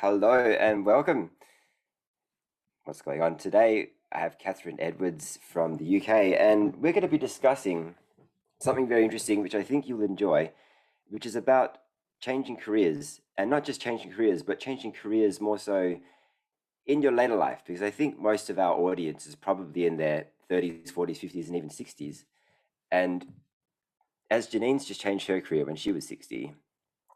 Hello and welcome. What's going on today? I have Catherine Edwards from the UK, and we're going to be discussing something very interesting, which I think you'll enjoy, which is about changing careers, and not just changing careers, but changing careers more so in your later life, because I think most of our audience is probably in their 30s, 40s, 50s, and even 60s. And as Janine's just changed her career when she was 60,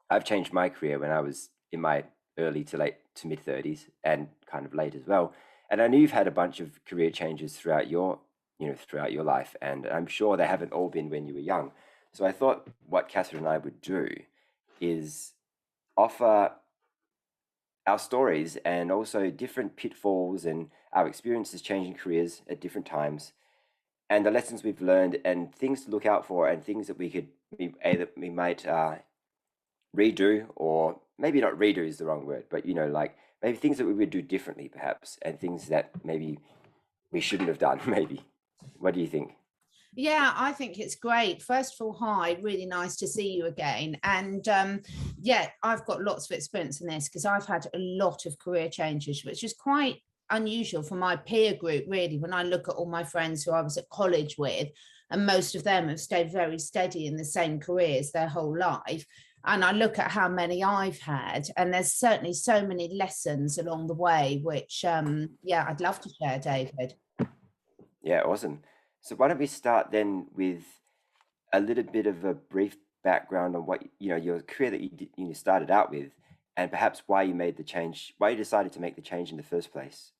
I've changed my career when I was in my early to late to mid 30s and kind of late as well. And I know you've had a bunch of career changes throughout throughout your life, and I'm sure they haven't all been when you were young. So I thought what Catherine and I would do is offer our stories and also different pitfalls and our experiences changing careers at different times and the lessons we've learned and things to look out for and things that we might redo, or maybe not redo is the wrong word, but like maybe things that we would do differently perhaps, and things that maybe we shouldn't have done. Maybe. What do you think? Yeah, I think it's great. First of all, hi, really nice to see you again. And yeah, I've got lots of experience in this because I've had a lot of career changes, which is quite unusual for my peer group, really, when I look at all my friends who I was at college with, and most of them have stayed very steady in the same careers their whole life. And I look at how many I've had, and there's certainly so many lessons along the way, which, yeah, I'd love to share, David. Yeah, awesome. So why don't we start then with a little bit of a brief background on what your career that you started out with, and perhaps why you made the change, why you decided to make the change in the first place.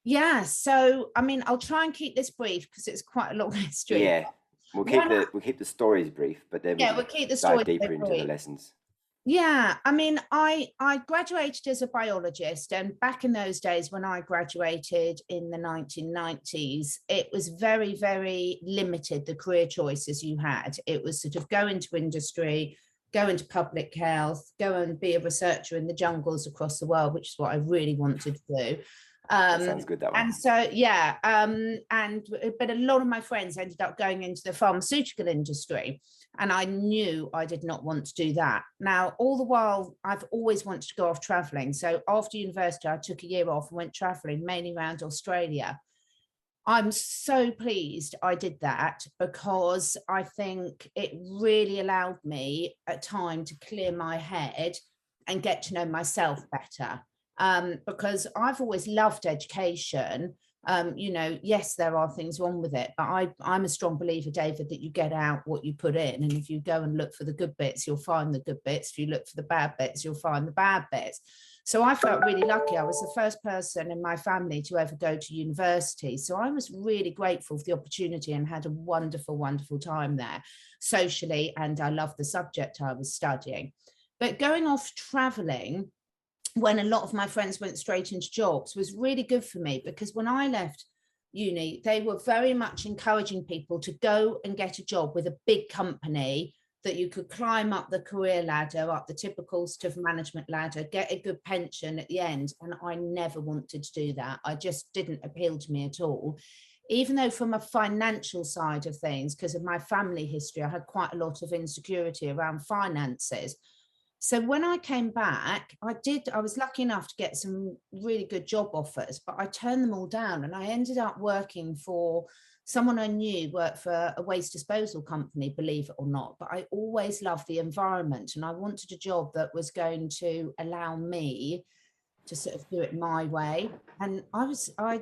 Yeah, so I mean, I'll try and keep this brief because it's quite a long history. Yeah, When I, we'll keep the stories brief, but then we yeah, can we'll keep the dive story deeper into the brief. lessons. Yeah, I mean, I graduated as a biologist, and back in those days when I graduated in the 1990s, it was very, very limited, the career choices you had. It was sort of go into industry, go into public health, go and be a researcher in the jungles across the world, which is what I really wanted to do. That sounds good, that one. And so, yeah, but a lot of my friends ended up going into the pharmaceutical industry. And I knew I did not want to do that. Now, all the while, I've always wanted to go off traveling. So after university, I took a year off and went traveling, mainly around Australia. I'm so pleased I did that because I think it really allowed me a time to clear my head and get to know myself better. Because I've always loved education. Yes, there are things wrong with it, but I'm a strong believer, David, that you get out what you put in. And if you go and look for the good bits, you'll find the good bits. If you look for the bad bits, you'll find the bad bits. So I felt really lucky. I was the first person in my family to ever go to university. So I was really grateful for the opportunity and had a wonderful, wonderful time there socially. And I loved the subject I was studying. But going off traveling, when a lot of my friends went straight into jobs, was really good for me because when I left uni, they were very much encouraging people to go and get a job with a big company that you could climb up the career ladder, up the typical sort of management ladder, get a good pension at the end. And I never wanted to do that. I just didn't appeal to me at all. Even though from a financial side of things, because of my family history, I had quite a lot of insecurity around finances. So when I came back, I was lucky enough to get some really good job offers, but I turned them all down and I ended up working for someone I knew worked for a waste disposal company, believe it or not. But I always loved the environment and I wanted a job that was going to allow me to sort of do it my way. And I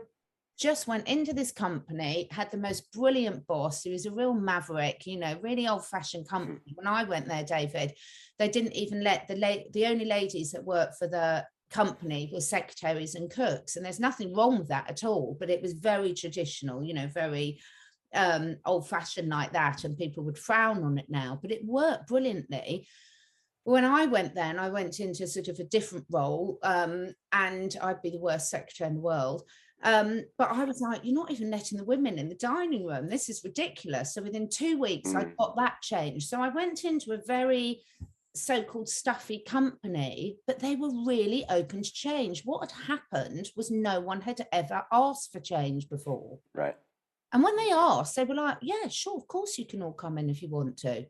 just went into this company, had the most brilliant boss who was a real maverick, really old fashioned company. When I went there, David, they didn't even let the only ladies that worked for the company were secretaries and cooks. And there's nothing wrong with that at all, but it was very traditional, very old fashioned like that. And people would frown on it now, but it worked brilliantly. When I went there, and I went into sort of a different role, and I'd be the worst secretary in the world. But I was like, you're not even letting the women in the dining room. This is ridiculous. So within 2 weeks, I got that changed. So I went into a very so-called stuffy company, but they were really open to change. What had happened was no one had ever asked for change before. Right. And when they asked, they were like, yeah, sure, of course you can all come in if you want to.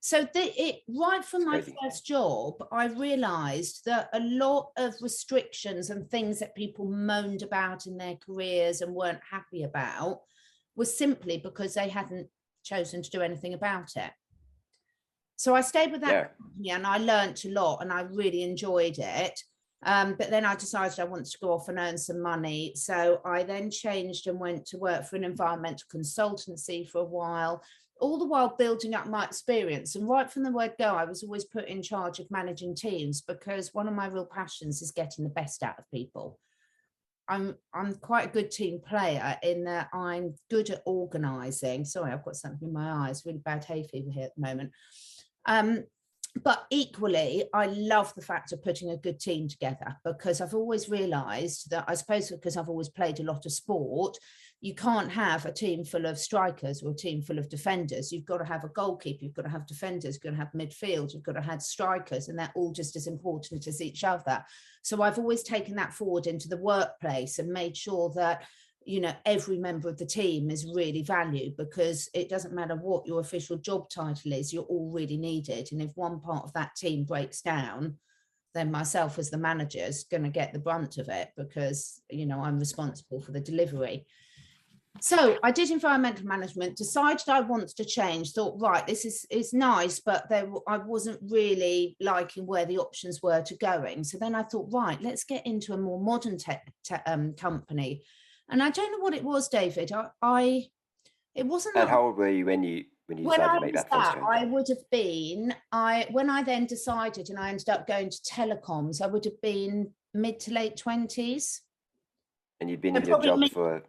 So right from It's my crazy. first job, I realized that a lot of restrictions and things that people moaned about in their careers and weren't happy about was simply because they hadn't chosen to do anything about it. So I stayed with that Yeah. company and I learnt a lot and I really enjoyed it. But then I decided I wanted to go off and earn some money. So I then changed and went to work for an environmental consultancy for a while, all the while building up my experience. And right from the word go, I was always put in charge of managing teams because one of my real passions is getting the best out of people. I'm quite a good team player in that I'm good at organising. Sorry, I've got something in my eyes, really bad hay fever here at the moment. But equally, I love the fact of putting a good team together because I've always realised that, I suppose because I've always played a lot of sport, you can't have a team full of strikers or a team full of defenders. You've got to have a goalkeeper, you've got to have defenders, you've got to have midfield, you've got to have strikers, and they're all just as important as each other. So I've always taken that forward into the workplace and made sure that, you know, every member of the team is really valued, because it doesn't matter what your official job title is, you're all really needed. And if one part of that team breaks down, then myself as the manager is going to get the brunt of it, because, you know, I'm responsible for the delivery. So I did environmental management, decided I wanted to change, thought, right, this is nice, but I wasn't really liking where the options were to going. So then I thought, right, let's get into a more modern company. And I don't know what it was, David. It wasn't And that how old were you when you when decided I to make was that first that, change? I would have been, when I then decided and I ended up going to telecoms, I would have been mid to late 20s. And you'd been So in your probably job mid, for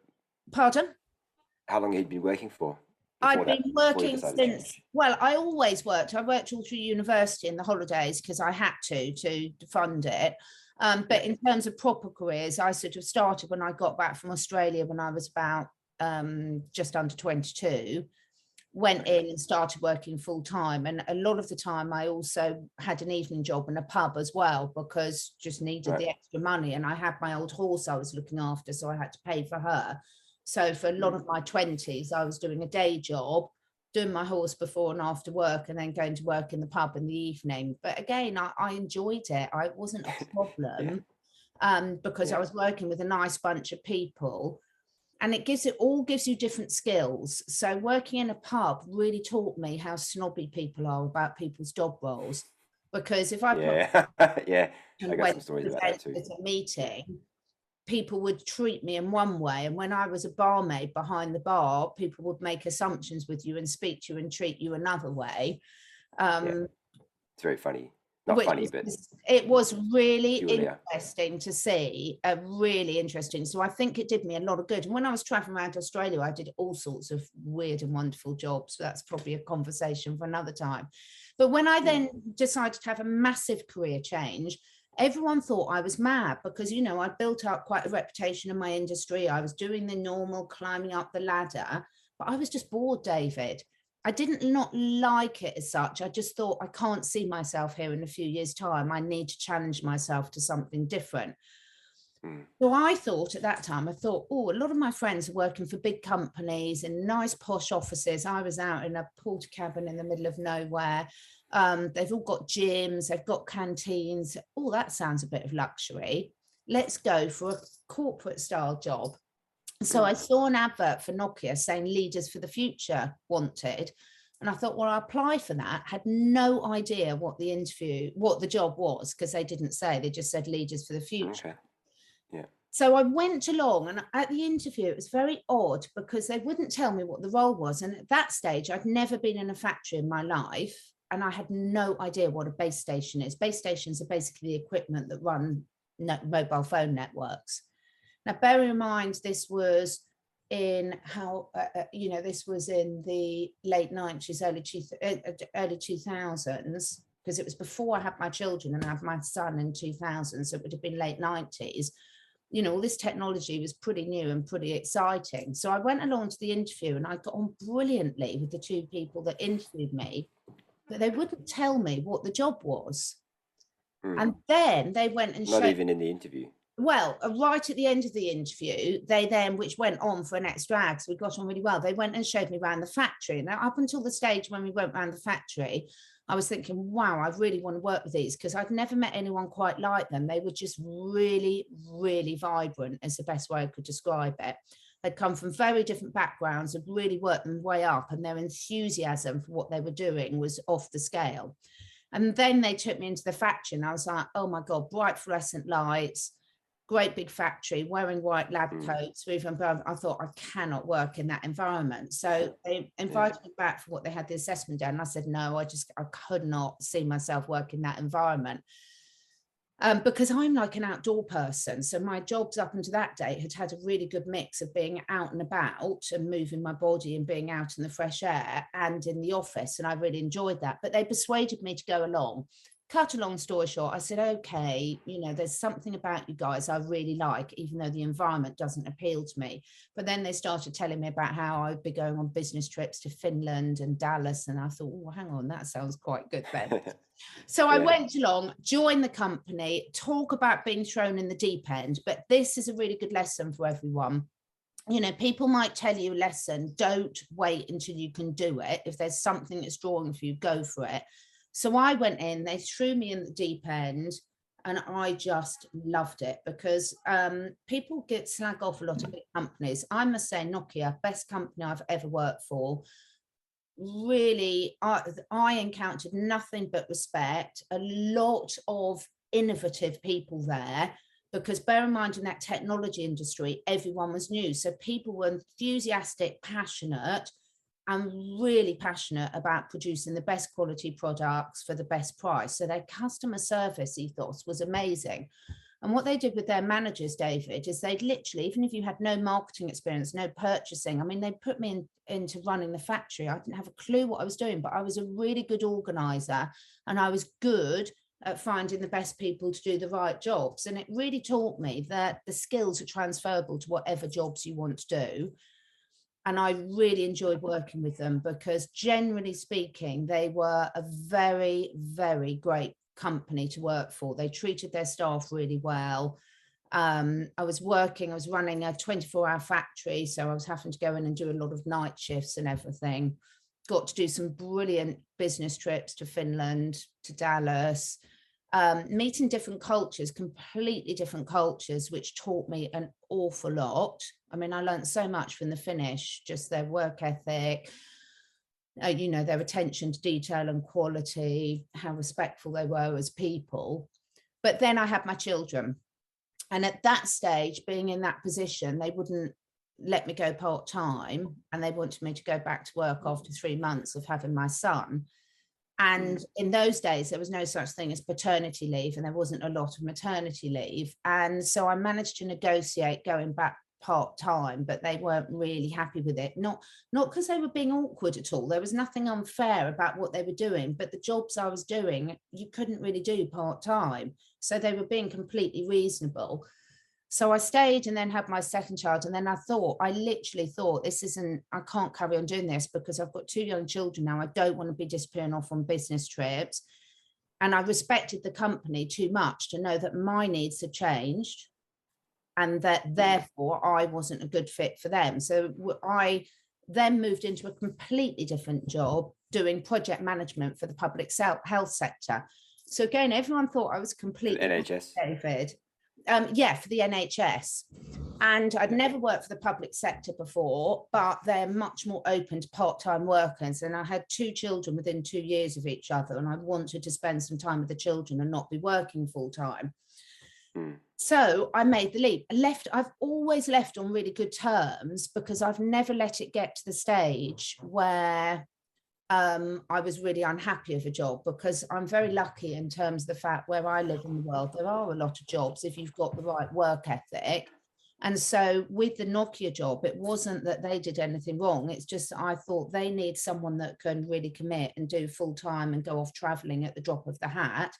pardon? how long had you been working for before I'd that, been before you working decided to since, change? well, I always worked. I worked all through university in the holidays because I had to fund it. But Yeah. in terms of proper careers, I sort of started when I got back from Australia when I was about just under 22, went in and started working full time. And a lot of the time I also had an evening job in a pub as well, because just needed Right. the extra money. And I had my old horse I was looking after, so I had to pay for her. So for a lot of my 20s, I was doing a day job, doing my horse before and after work, and then going to work in the pub in the evening. But again, I enjoyed it. I wasn't a Yeah. problem, because I Yeah. was working with a nice bunch of people, and it all gives you different skills. So working in a pub really taught me how snobby people are about people's job roles, because if I put Yeah. Yeah. I and got went some to stories about that present too. at a Yeah. meeting, people would treat me in one way, and when I was a barmaid behind the bar, people would make assumptions with you and speak to you and treat you another way. Yeah. um, It's very funny. Not which funny, but it was really peculiar. interesting to see, really interesting. So I think it did me a lot of good. And when I was traveling around Australia, I did all sorts of weird and wonderful jobs. So that's probably a conversation for another time. But when I then decided to have a massive career change, everyone thought I was mad, because, you know, I built up quite a reputation in my industry. I was doing the normal climbing up the ladder, but I was just bored, David. I didn't not like it as such. I just thought, I can't see myself here in a few years' time. I need to challenge myself to something different. Mm. So I thought at that time, I thought, oh, a lot of my friends are working for big companies in nice posh offices. I was out in a porter cabin in the middle of nowhere. They've all got gyms, they've got canteens. Oh, that sounds a bit of luxury. Let's go for a corporate style job. So I saw an advert for Nokia saying leaders for the future wanted. And I thought, well, I'll apply for that. Had no idea what the job was, because they didn't say, they just said leaders for the future. Okay. Yeah. So I went along, and at the interview, it was very odd because they wouldn't tell me what the role was. And at that stage, I'd never been in a factory in my life, and I had no idea what a base station is. Base stations are basically the equipment that run mobile phone networks. Now, bear in mind, this was in this was in the late 90s, early 2000s, because it was before I had my children, and I had my son in 2000, so it would have been late 90s. You know, all this technology was pretty new and pretty exciting. So I went along to the interview, and I got on brilliantly with the two people that interviewed me, but they wouldn't tell me what the job was. And then they went and Not showed, even in the interview. well, right at the end of the interview, they then, which went on for an extra hour, so we got on really well, they went and showed me around the factory. Now, up until the stage when we went around the factory, I was thinking, wow, I really want to work with these, because I'd never met anyone quite like them. They were just really, really vibrant, is the best way I could describe it. They'd come from very different backgrounds, had really worked them way up, and their enthusiasm for what they were doing was off the scale. And then they took me into the factory, and I was like, oh my God, bright fluorescent lights, great big factory, wearing white lab coats. I thought, I cannot work in that environment. So they invited me back for what they had the assessment done. And I said, no, I could not see myself working in that environment. Because I'm like an outdoor person. So my jobs up until that date had a really good mix of being out and about and moving my body and being out in the fresh air and in the office. And I really enjoyed that. But they persuaded me to go along. Cut a long story short, I said, okay, there's something about you guys I really like, even though the environment doesn't appeal to me. But then they started telling me about how I'd be going on business trips to Finland and Dallas. And I thought, oh, hang on, that sounds quite good then. So I went along, joined the company, talk about being thrown in the deep end. But this is a really good lesson for everyone. People might tell you a lesson, don't wait until you can do it. If there's something that's drawing for you, go for it. So I went in, they threw me in the deep end, and I just loved it, because people get slag off a lot of big companies. I must say, Nokia, best company I've ever worked for. Really, I encountered nothing but respect, a lot of innovative people there, because bear in mind, in that technology industry, everyone was new. So people were enthusiastic, passionate, and really passionate about producing the best quality products for the best price. So their customer service ethos was amazing. And what they did with their managers, David, is they'd literally, even if you had no marketing experience, no purchasing, I mean, they put me into running the factory. I didn't have a clue what I was doing, but I was a really good organizer, and I was good at finding the best people to do the right jobs. And it really taught me that the skills are transferable to whatever jobs you want to do. And I really enjoyed working with them, because generally speaking, they were a very, very great company to work for. They treated their staff really well. I was running a 24-hour factory, so I was having to go in and do a lot of night shifts and everything. Got to do some brilliant business trips to Finland, to Dallas, meeting different cultures, completely different cultures, which taught me an awful lot. I mean, I learned so much from the Finnish, just their work ethic, their attention to detail and quality, how respectful they were as people. But then I had my children. And at that stage, being in that position, they wouldn't let me go part-time, and they wanted me to go back to work after 3 months of having my son. And in those days, there was no such thing as paternity leave, and there wasn't a lot of maternity leave. And so I managed to negotiate going back part-time, but they weren't really happy with it. Not because they were being awkward at all. There was nothing unfair about what they were doing, but the jobs I was doing, you couldn't really do part-time. So they were being completely reasonable. So I stayed and then had my second child. And then I literally thought, I can't carry on doing this, because I've got 2 young children now. I don't want to be disappearing off on business trips. And I respected the company too much to know that my needs had changed, and that therefore I wasn't a good fit for them. So I then moved into a completely different job doing project management for the public health sector. So again, everyone thought I was completely NHS. David. For the NHS. And I'd never worked for the public sector before, but they're much more open to part-time workers. And I had 2 children within 2 years of each other, and I wanted to spend some time with the children and not be working full-time. So I made the leap. I've always left on really good terms, because I've never let it get to the stage where I was really unhappy of a job, because I'm very lucky in terms of the fact where I live in the world, there are a lot of jobs if you've got the right work ethic. And so with the Nokia job, it wasn't that they did anything wrong. It's just I thought they need someone that can really commit and do full time and go off traveling at the drop of the hat.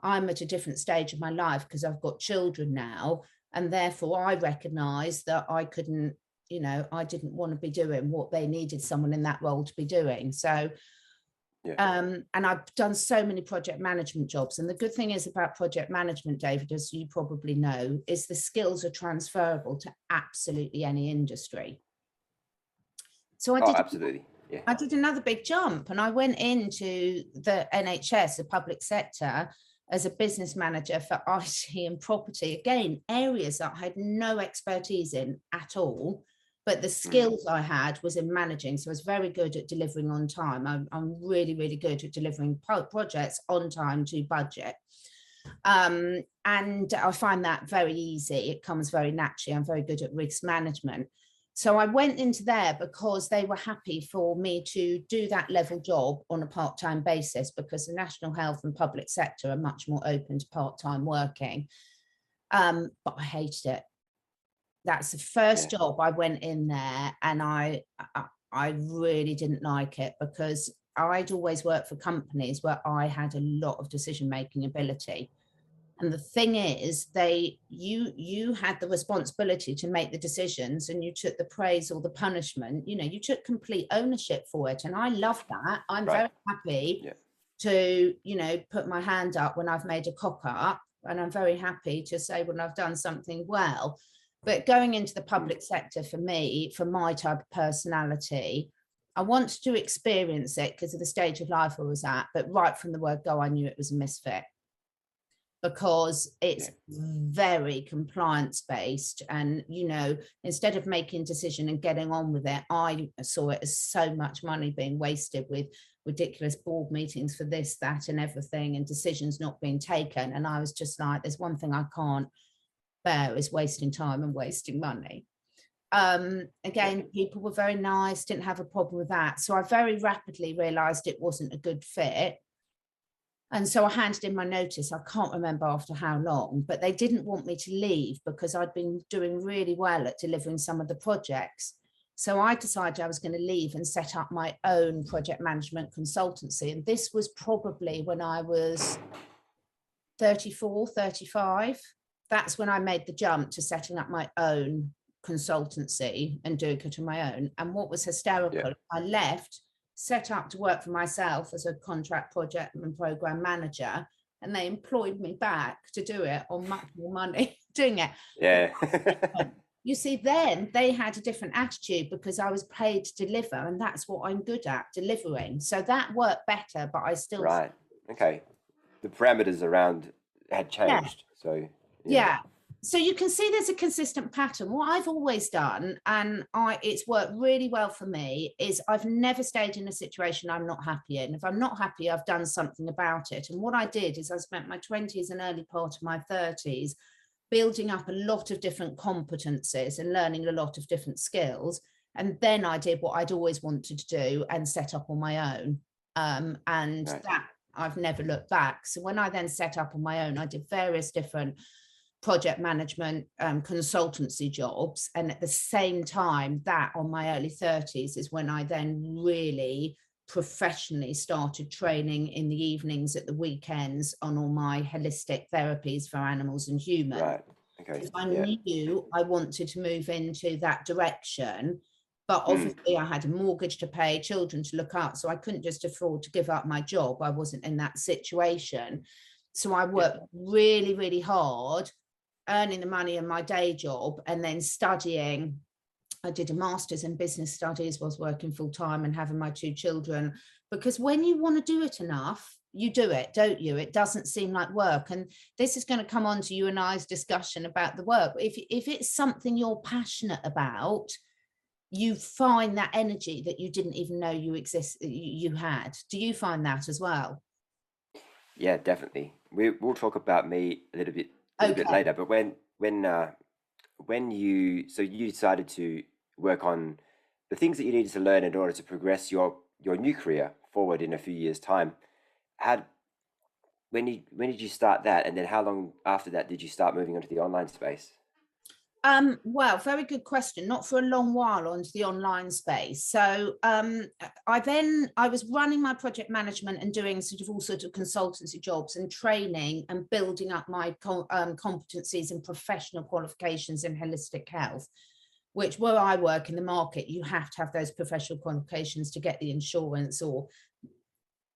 I'm at a different stage of my life, because I've got children now, and therefore I recognize that I couldn't, I didn't want to be doing what they needed someone in that role to be doing. So, and I've done so many project management jobs. And the good thing is about project management, David, as you probably know, is the skills are transferable to absolutely any industry. So I did absolutely. Yeah. I did another big jump, and I went into the NHS, the public sector, as a business manager for IT and property. Again, areas that I had no expertise in at all, but the skills I had was in managing. So I was very good at delivering on time. I'm really, really good at delivering projects on time to budget. And I find that very easy. It comes very naturally. I'm very good at risk management. So I went into there because they were happy for me to do that level job on a part-time basis, because the national health and public sector are much more open to part-time working. But I hated it. That's the first job I went in there, and I really didn't like it, because I'd always worked for companies where I had a lot of decision-making ability. And the thing is, you had the responsibility to make the decisions, and you took the praise or the punishment. You took complete ownership for it, and I love that. I'm very happy to put my hand up when I've made a cock up, and I'm very happy to say when I've done something well. But going into the public sector, for me, for my type of personality, I wanted to experience it because of the stage of life I was at. But right from the word go, I knew it was a misfit, because it's very compliance based. And, instead of making a decision and getting on with it, I saw it as so much money being wasted with ridiculous board meetings for this, that, and everything, and decisions not being taken. And I was just like, there's one thing I can't bear, is wasting time and wasting money. Again, people were very nice, didn't have a problem with that. So I very rapidly realized it wasn't a good fit. And so I handed in my notice. I can't remember after how long, but they didn't want me to leave because I'd been doing really well at delivering some of the projects. So I decided I was going to leave and set up my own project management consultancy. And this was probably when I was 34, 35. That's when I made the jump to setting up my own consultancy and doing it on my own. And what was hysterical, I left, set up to work for myself as a contract project and program manager, and they employed me back to do it on much more money doing it. Yeah. You see, then they had a different attitude because I was paid to deliver, and that's what I'm good at, delivering. So that worked better, but I still... Right. Okay. The parameters around had changed. So so you can see there's a consistent pattern. What I've always done, and it's worked really well for me, is I've never stayed in a situation I'm not happy in. If I'm not happy, I've done something about it. And what I did is I spent my 20s and early part of my 30s building up a lot of different competencies and learning a lot of different skills. And then I did what I'd always wanted to do and set up on my own. That I've never looked back. So when I then set up on my own, I did various different project management consultancy jobs. And at the same time, that on my early 30s is when I then really professionally started training in the evenings, at the weekends, on all my holistic therapies for animals and humans. Right. Okay. I knew I wanted to move into that direction. But obviously I had a mortgage to pay, children to look up. So I couldn't just afford to give up my job. I wasn't in that situation. So I worked really, really hard, earning the money in my day job, and then studying. I did a master's in business studies, was working full time and having my 2 children. Because when you want to do it enough, you do it, don't you? It doesn't seem like work. And this is going to come on to you and I's discussion about the work. If it's something you're passionate about, you find that energy that you didn't even know you had. Do you find that as well? Yeah, definitely. We'll talk about me a little bit later. But when you decided to work on the things that you needed to learn in order to progress your new career forward in a few years' time, when did you start that, and then how long after that did you start moving onto the online space? Well, very good question. Not for a long while onto the online space. So I was running my project management and doing sort of all sorts of consultancy jobs and training and building up my competencies and professional qualifications in holistic health, which, where I work in the market, you have to have those professional qualifications to get the insurance. Or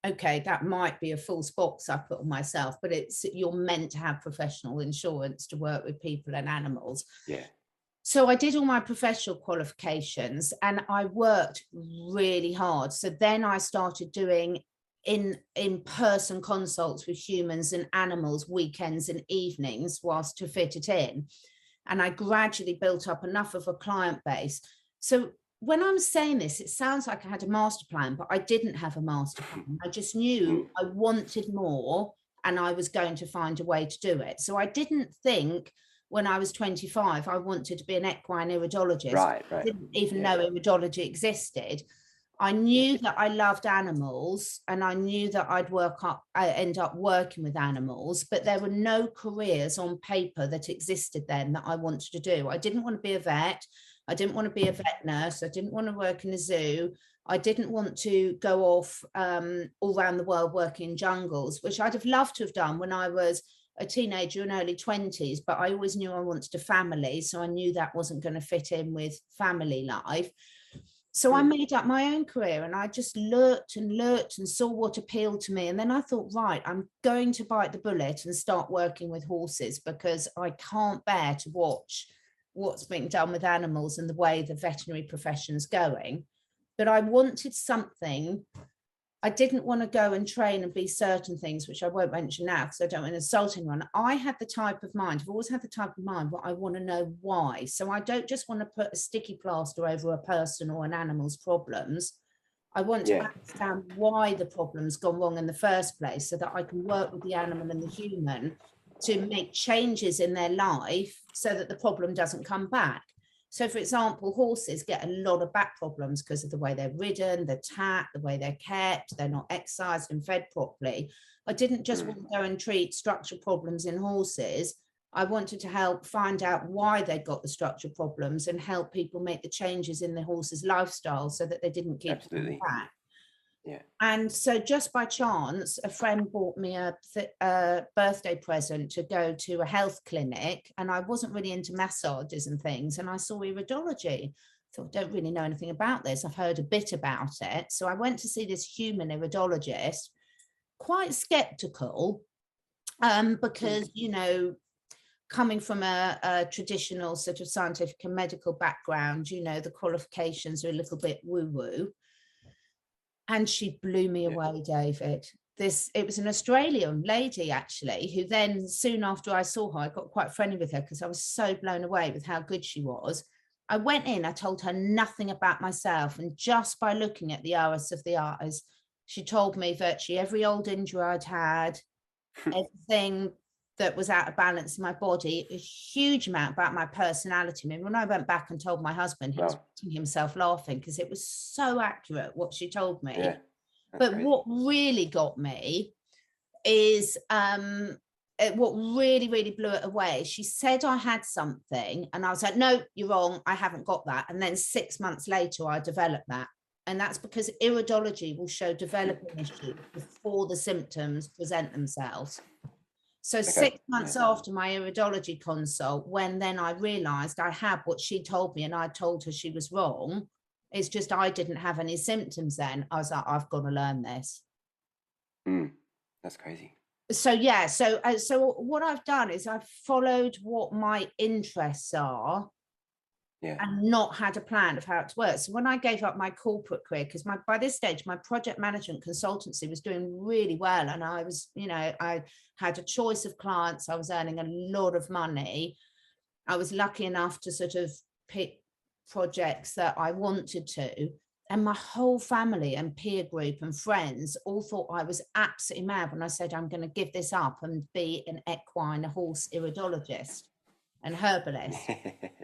okay, that might be a false box I put on myself, but you're meant to have professional insurance to work with people and animals. Yeah. So I did all my professional qualifications and I worked really hard. So then I started doing in-person consults with humans and animals, weekends and evenings, whilst to fit it in. And I gradually built up enough of a client base. So when I'm saying this, it sounds like I had a master plan, but I didn't have a master plan. I just knew I wanted more and I was going to find a way to do it. So I didn't think when I was 25, I wanted to be an equine iridologist. Right, I right. didn't even Yeah. know iridology existed. I Yeah. knew that I loved animals and I knew that I end up working with animals, but there were no careers on paper that existed then that I wanted to do. I didn't want to be a vet. I didn't want to be a vet nurse. I didn't want to work in a zoo. I didn't want to go off all around the world working in jungles, which I'd have loved to have done when I was a teenager in early 20s, but I always knew I wanted a family. So I knew that wasn't going to fit in with family life. So I made up my own career and I just looked and saw what appealed to me. And then I thought, right, I'm going to bite the bullet and start working with horses because I can't bear to watch what's being done with animals and the way the veterinary profession's going. But I wanted something. I didn't want to go and train and be certain things, which I won't mention now because I don't want to insult anyone. I had the type of mind, I've always had the type of mind where I want to know why. So I don't just want to put a sticky plaster over a person or an animal's problems. I want to understand why the problem's gone wrong in the first place so that I can work with the animal and the human to make changes in their life so that the problem doesn't come back. So, for example, horses get a lot of back problems because of the way they're ridden, the tat, the way they're kept, they're not exercised and fed properly. I didn't just want to go and treat structural problems in horses. I wanted to help find out why they got the structural problems and help people make the changes in their horse's lifestyle so that they didn't keep coming back. Yeah. And so just by chance, a friend bought me a birthday present to go to a health clinic. And I wasn't really into massages and things. And I saw iridology. I thought, I don't really know anything about this. I've heard a bit about it. So I went to see this human iridologist, quite skeptical, because, you know, coming from a traditional sort of scientific and medical background, you know, the qualifications are a little bit woo-woo. And she blew me away, David. It was an Australian lady, actually, who then soon after I saw her, I got quite friendly with her because I was so blown away with how good she was. I went in, I told her nothing about myself. And just by looking at the iris of the eyes, she told me virtually every old injury I'd had, everything that was out of balance in my body, a huge amount about my personality. I mean, when I went back and told my husband, he was putting himself laughing because it was so accurate what she told me. Yeah, but crazy. What really got me is what really, really blew it away. She said I had something, and I was like, no, you're wrong. I haven't got that. And then 6 months later, I developed that. And that's because iridology will show developing issues before the symptoms present themselves. So 6 months after my iridology consult, when then I realized I had what she told me and I told her she was wrong, it's just I didn't have any symptoms then. I was like, I've got to learn this. That's crazy. So yeah, so what I've done is I've followed what my interests are. And not had a plan of how it works. So when I gave up my corporate career, because by this stage, my project management consultancy was doing really well. And I was, you know, I had a choice of clients. I was earning a lot of money. I was lucky enough to sort of pick projects that I wanted to. And my whole family and peer group and friends all thought I was absolutely mad when I said, I'm going to give this up and be an equine horse iridologist and herbalist.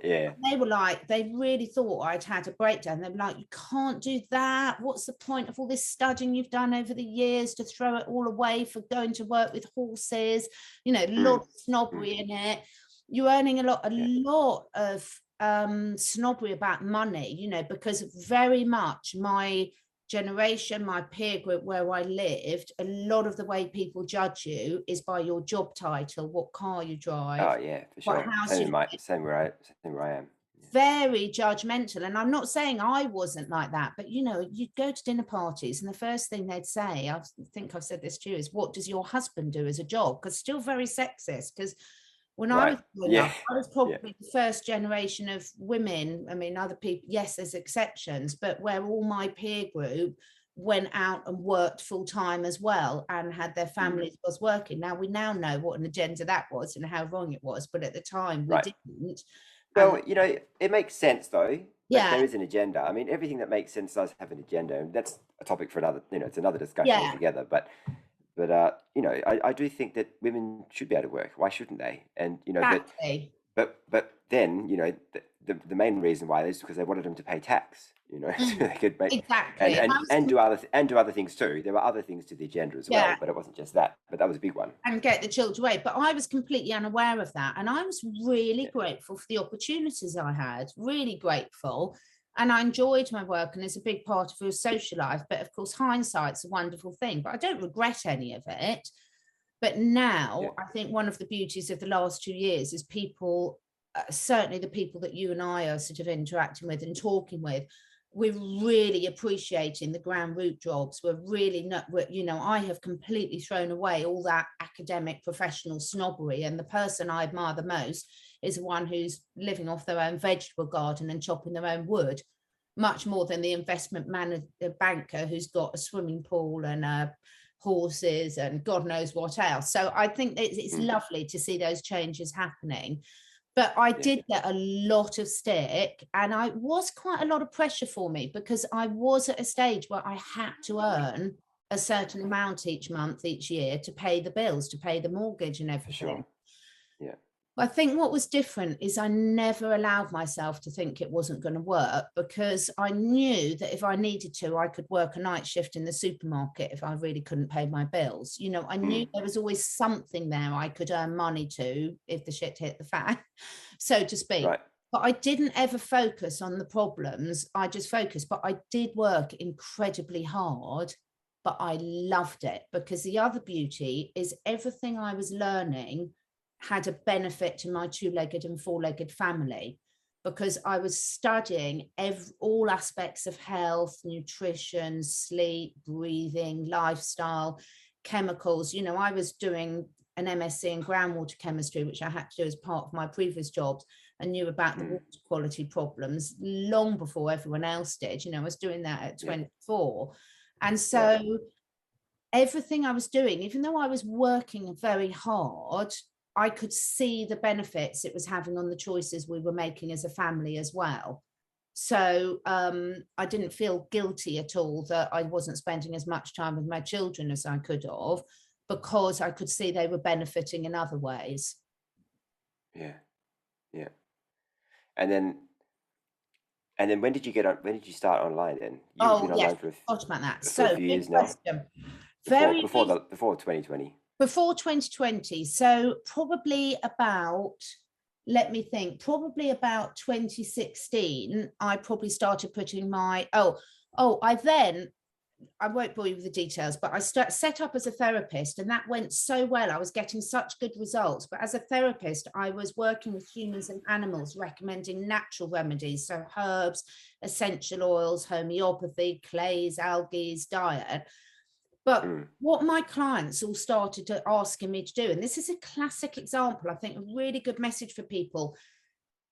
They were like, they really thought I'd had a breakdown. They were like, you can't do that. What's the point of all this studying you've done over the years to throw it all away for going to work with horses? You know, a lot of snobbery in it. You're earning a lot of snobbery about money, you know, because very much my generation, my peer group where I lived, a lot of the way people judge you is by your job title, what car you drive. Oh yeah, for sure. Same where I am. Very judgmental. And I'm not saying I wasn't like that, but you know, you'd go to dinner parties and the first thing they'd say, I think I've said this to you, is what does your husband do as a job? Because still very sexist, because When I was Right. growing Yeah. up, I was Yeah. probably the first generation of women. I mean, other people, yes, there's exceptions, but where all my peer group went out and worked full time as well and had their Mm. families was working. Now we now know what an agenda that was and how wrong it was, but at the time we Right. didn't. And Well, it makes sense though, that yeah, there is an agenda. I mean, everything that makes sense does have an agenda, and that's a topic for another, it's another discussion yeah, altogether. But I do think that women should be able to work. Why shouldn't they? And exactly. but then the main reason why is because they wanted them to pay tax. So Mm, they could make exactly. And I was, and do other things too. There were other things to the agenda as yeah, well, but it wasn't just that. But that was a big one. and get the children away. But I was completely unaware of that. And I was really Yeah, grateful for the opportunities I had, really grateful. And I enjoyed my work, and it's a big part of your social life. But of course, hindsight's a wonderful thing, but I don't regret any of it. But yeah, now I think one of the beauties of the last 2 years is people, certainly the people that you and I are sort of interacting with and talking with, we're really appreciating the ground root jobs. We're really not, I have completely thrown away all that academic professional snobbery. And the person I admire the most is the one who's living off their own vegetable garden and chopping their own wood, much more than the investment manager, banker who's got a swimming pool and horses and God knows what else. So I think it's mm, lovely to see those changes happening. But I yeah, did get a lot of stick, and I was quite a lot of pressure for me because I was at a stage where I had to earn a certain amount each month, each year to pay the bills, to pay the mortgage and for sure. everything. Yeah, I think what was different is I never allowed myself to think it wasn't going to work, because I knew that if I needed to, I could work a night shift in the supermarket if I really couldn't pay my bills. I knew mm, there was always something there I could earn money to if the shit hit the fan, so to speak. right. But I didn't ever focus on the problems. I just focused, but I did work incredibly hard, but I loved it, because the other beauty is everything I was learning had a benefit to my two-legged and four-legged family, because I was studying all aspects of health, nutrition, sleep, breathing, lifestyle, chemicals. I was doing an MSc in groundwater chemistry, which I had to do as part of my previous jobs, and knew about the Mm, water quality problems long before everyone else did. I was doing that at yeah, 24. And right. so everything I was doing, even though I was working very hard, I could see the benefits it was having on the choices we were making as a family as well. So I didn't feel guilty at all that I wasn't spending as much time with my children as I could have, because I could see they were benefiting in other ways. Yeah, yeah. And then and then when did you get on? When did you start online? Then you've Oh, been yes, online for forgot about that. for a So, few good years now. question. Before Very before the before 2020. before 2020. So, probably about, let me think, probably about 2016, I probably started putting I won't bore you with the details, but I set up as a therapist, and that went so well. I was getting such good results. But as a therapist, I was working with humans and animals, recommending natural remedies, so herbs, essential oils, homeopathy, clays, algae, diet. But Mm, what my clients all started to asking me to do, and this is a classic example, I think a really good message for people.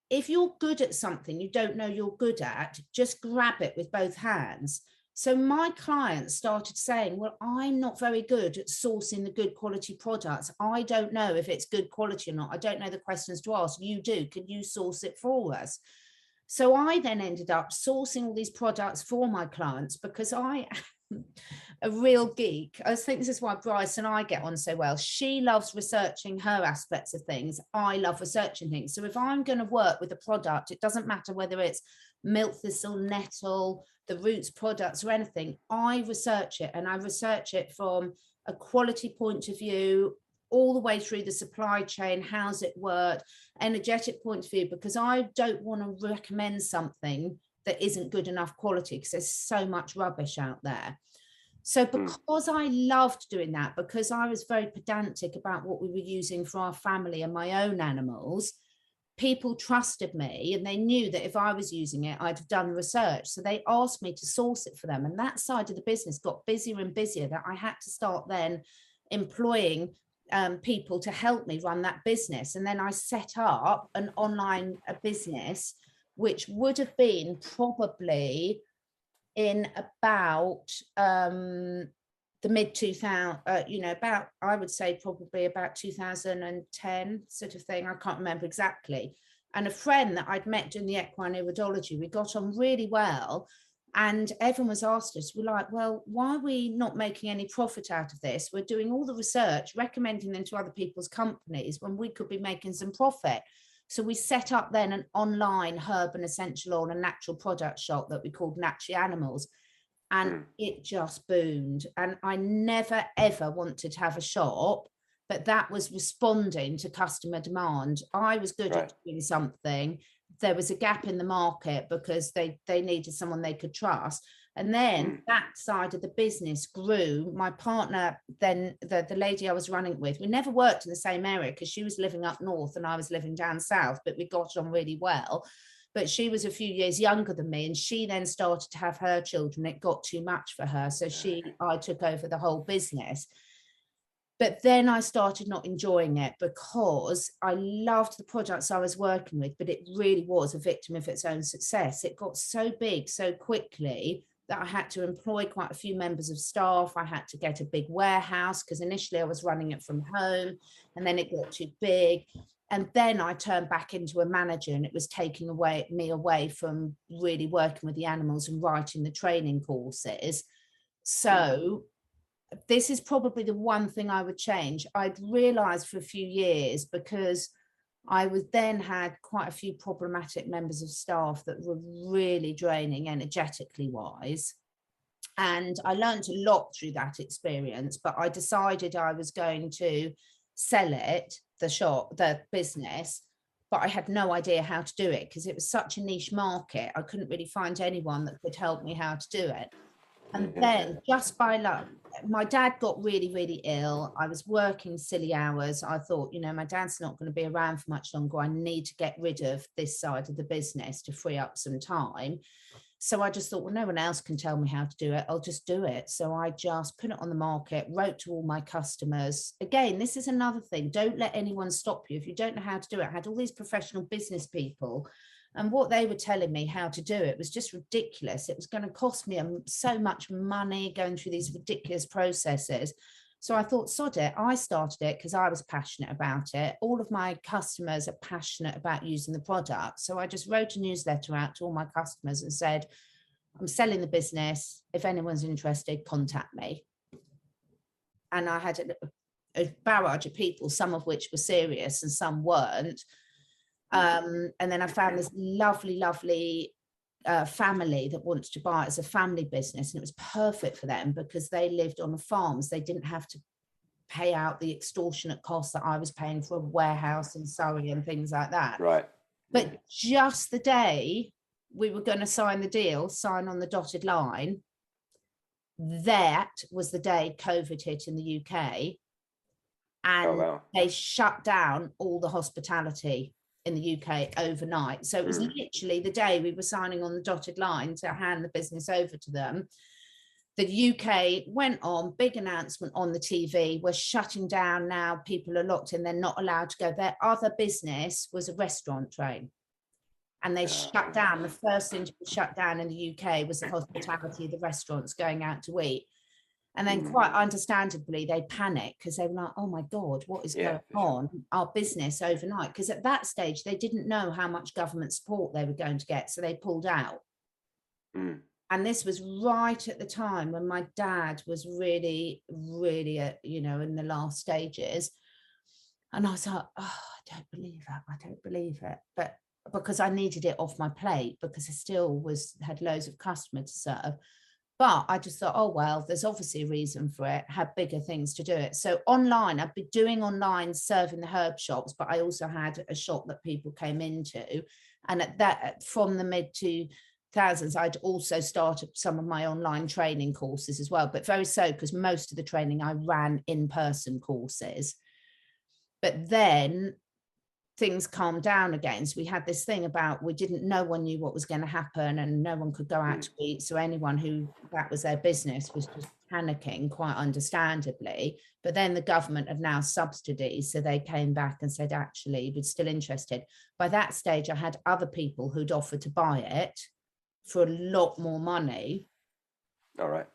If you're good at something you don't know you're good at, just grab it with both hands. So my clients started saying, well, I'm not very good at sourcing the good quality products. I don't know if it's good quality or not. I don't know the questions to ask. You do. Can you source it for us? So I then ended up sourcing all these products for my clients, because I am a real geek. I think this is why Bryce and I get on so well. She loves researching her aspects of things. I love researching things. So if I'm going to work with a product, it doesn't matter whether it's milk thistle, nettle, the roots products or anything. I research it, and I research it from a quality point of view, all the way through the supply chain, how's it work, energetic point of view, because I don't want to recommend something that isn't good enough quality, because there's so much rubbish out there. So mm, because I loved doing that, because I was very pedantic about what we were using for our family and my own animals, people trusted me, and they knew that if I was using it, I'd have done research. So they asked me to source it for them. And that side of the business got busier and busier, that I had to start then employing people to help me run that business. And then I set up an online business, which would have been probably in about the mid 2000, about, I would say probably about 2010 sort of thing. I can't remember exactly. And a friend that I'd met doing the equine iridology, we got on really well. And everyone was asked us, we're like, well, why are we not making any profit out of this? We're doing all the research, recommending them to other people's companies when we could be making some profit. So we set up then an online herb and essential oil and natural product shop that we called Naturally Animals. And it just boomed. And I never, ever wanted to have a shop, but that was responding to customer demand. I was good at doing something. There was a gap in the market because they needed someone they could trust. And then that side of the business grew. My partner, then the lady I was running with, we never worked in the same area because she was living up north and I was living down south, but we got on really well. But she was a few years younger than me, and she then started to have her children. It got too much for her. So I took over the whole business. But then I started not enjoying it because I loved the products I was working with, but it really was a victim of its own success. It got so big so quickly that I had to employ quite a few members of staff. I had to get a big warehouse because initially I was running it from home, and then it got too big. And then I turned back into a manager, and it was taking me away from really working with the animals and writing the training courses. So this is probably the one thing I would change. I'd realized for a few years, because I was then had quite a few problematic members of staff that were really draining energetically wise. And I learned a lot through that experience, but I decided I was going to sell it, the business, but I had no idea how to do it because it was such a niche market. I couldn't really find anyone that could help me how to do it. And then just by luck, my dad got really, really ill. I was working silly hours. I thought, my dad's not going to be around for much longer. I need to get rid of this side of the business to free up some time. So I just thought, well, no one else can tell me how to do it. I'll just do it. So I just put it on the market, wrote to all my customers. Again, this is another thing. Don't let anyone stop you. If you don't know how to do it, I had all these professional business people, and what they were telling me how to do it was just ridiculous. It was going to cost me so much money going through these ridiculous processes. So I thought, sod it. I started it because I was passionate about it. All of my customers are passionate about using the product. So I just wrote a newsletter out to all my customers and said, I'm selling the business. If anyone's interested, contact me. And I had a barrage of people, some of which were serious and some weren't. And then I found this lovely family that wanted to buy it as a family business, and it was perfect for them because they lived on the farms. They didn't have to pay out the extortionate costs that I was paying for a warehouse in Surrey and things like that. Right. But just the day we were going to sign the deal, sign on the dotted line, that was the day COVID hit in the UK, and they shut down all the hospitality in the UK overnight. So it was literally the day we were signing on the dotted line to hand the business over to them. The UK went on, big announcement on the TV, we're shutting down now, people are locked in, they're not allowed to go. Their other business was a restaurant chain, and they shut down. The first thing to be shut down in the UK was the hospitality of the restaurants going out to eat. And then quite understandably, they panicked because they were like, oh my God, what is going on? Our business overnight. Because at that stage, they didn't know how much government support they were going to get. So they pulled out. And this was right at the time when my dad was really, really, in the last stages. And I was like, oh, I don't believe it. I don't believe it. But because I needed it off my plate, because I still had loads of customers to serve. But I just thought, oh, well, there's obviously a reason for it, had bigger things to do it. So online, I'd be doing online serving the herb shops, but I also had a shop that people came into. And at that, from the mid 2000s, I'd also started some of my online training courses as well, but very so, because most of the training I ran in-person courses. But then things calmed down again. So we had this thing about, no one knew what was going to happen, and no one could go out to eat. So anyone who that was their business was just panicking, quite understandably. But then the government have now subsidies, so they came back and said, actually, we're still interested. By that stage, I had other people who'd offered to buy it for a lot more money. All right.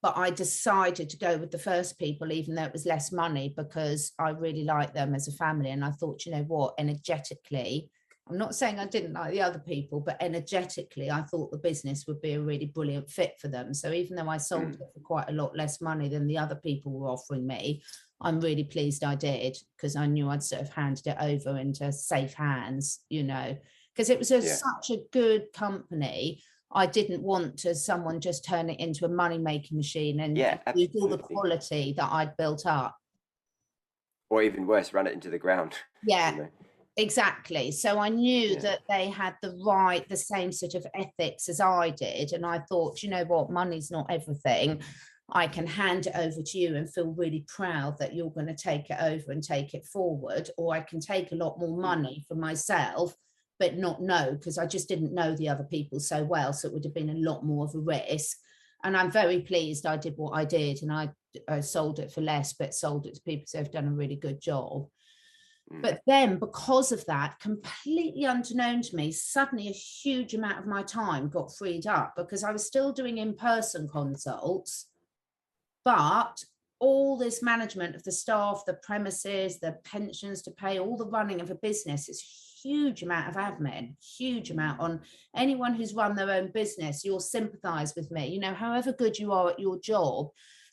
But I decided to go with the first people, even though it was less money, because I really like them as a family. And I thought, you know what, energetically, I'm not saying I didn't like the other people, but energetically, I thought the business would be a really brilliant fit for them. So even though I sold it for quite a lot less money than the other people were offering me, I'm really pleased I did, because I knew I'd sort of handed it over into safe hands, you know, because it was such a good company. I didn't want to someone just turn it into a money-making machine and lose all the quality that I'd built up. Or even worse, run it into the ground. Yeah, you know? Exactly. So I knew that they had the same sort of ethics as I did. And I thought, you know what, money's not everything. I can hand it over to you and feel really proud that you're going to take it over and take it forward. Or I can take a lot more money for myself, but not know, because I just didn't know the other people so well. So it would have been a lot more of a risk. And I'm very pleased I did what I did. And I sold it for less, but sold it to people who have done a really good job. But then, because of that, completely unbeknown to me, suddenly a huge amount of my time got freed up, because I was still doing in-person consults, but all this management of the staff, the premises, the pensions to pay, all the running of a business, it's a huge amount of admin, huge amount on anyone who's run their own business. You'll sympathize with me. You know, however good you are at your job,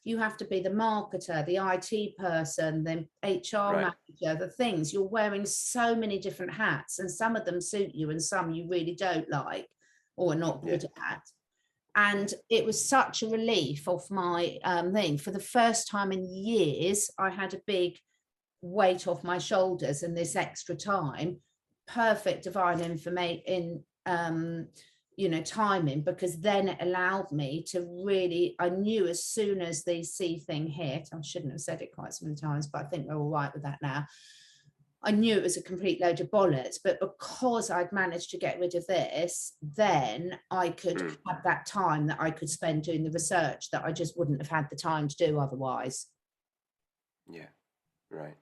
you have to be the marketer, the IT person, the HR manager, the things. You're wearing so many different hats, and some of them suit you and some you really don't like or are not good at. And it was such a relief off my thing. For the first time in years, I had a big weight off my shoulders, and this extra time, perfect divine information you know, timing, because then it allowed me to really, I knew as soon as the C thing hit, I shouldn't have said it quite so many times, but I think we're all right with that now. I knew it was a complete load of bollocks, but because I'd managed to get rid of this, then I could have that time that I could spend doing the research that I just wouldn't have had the time to do otherwise. Yeah, right.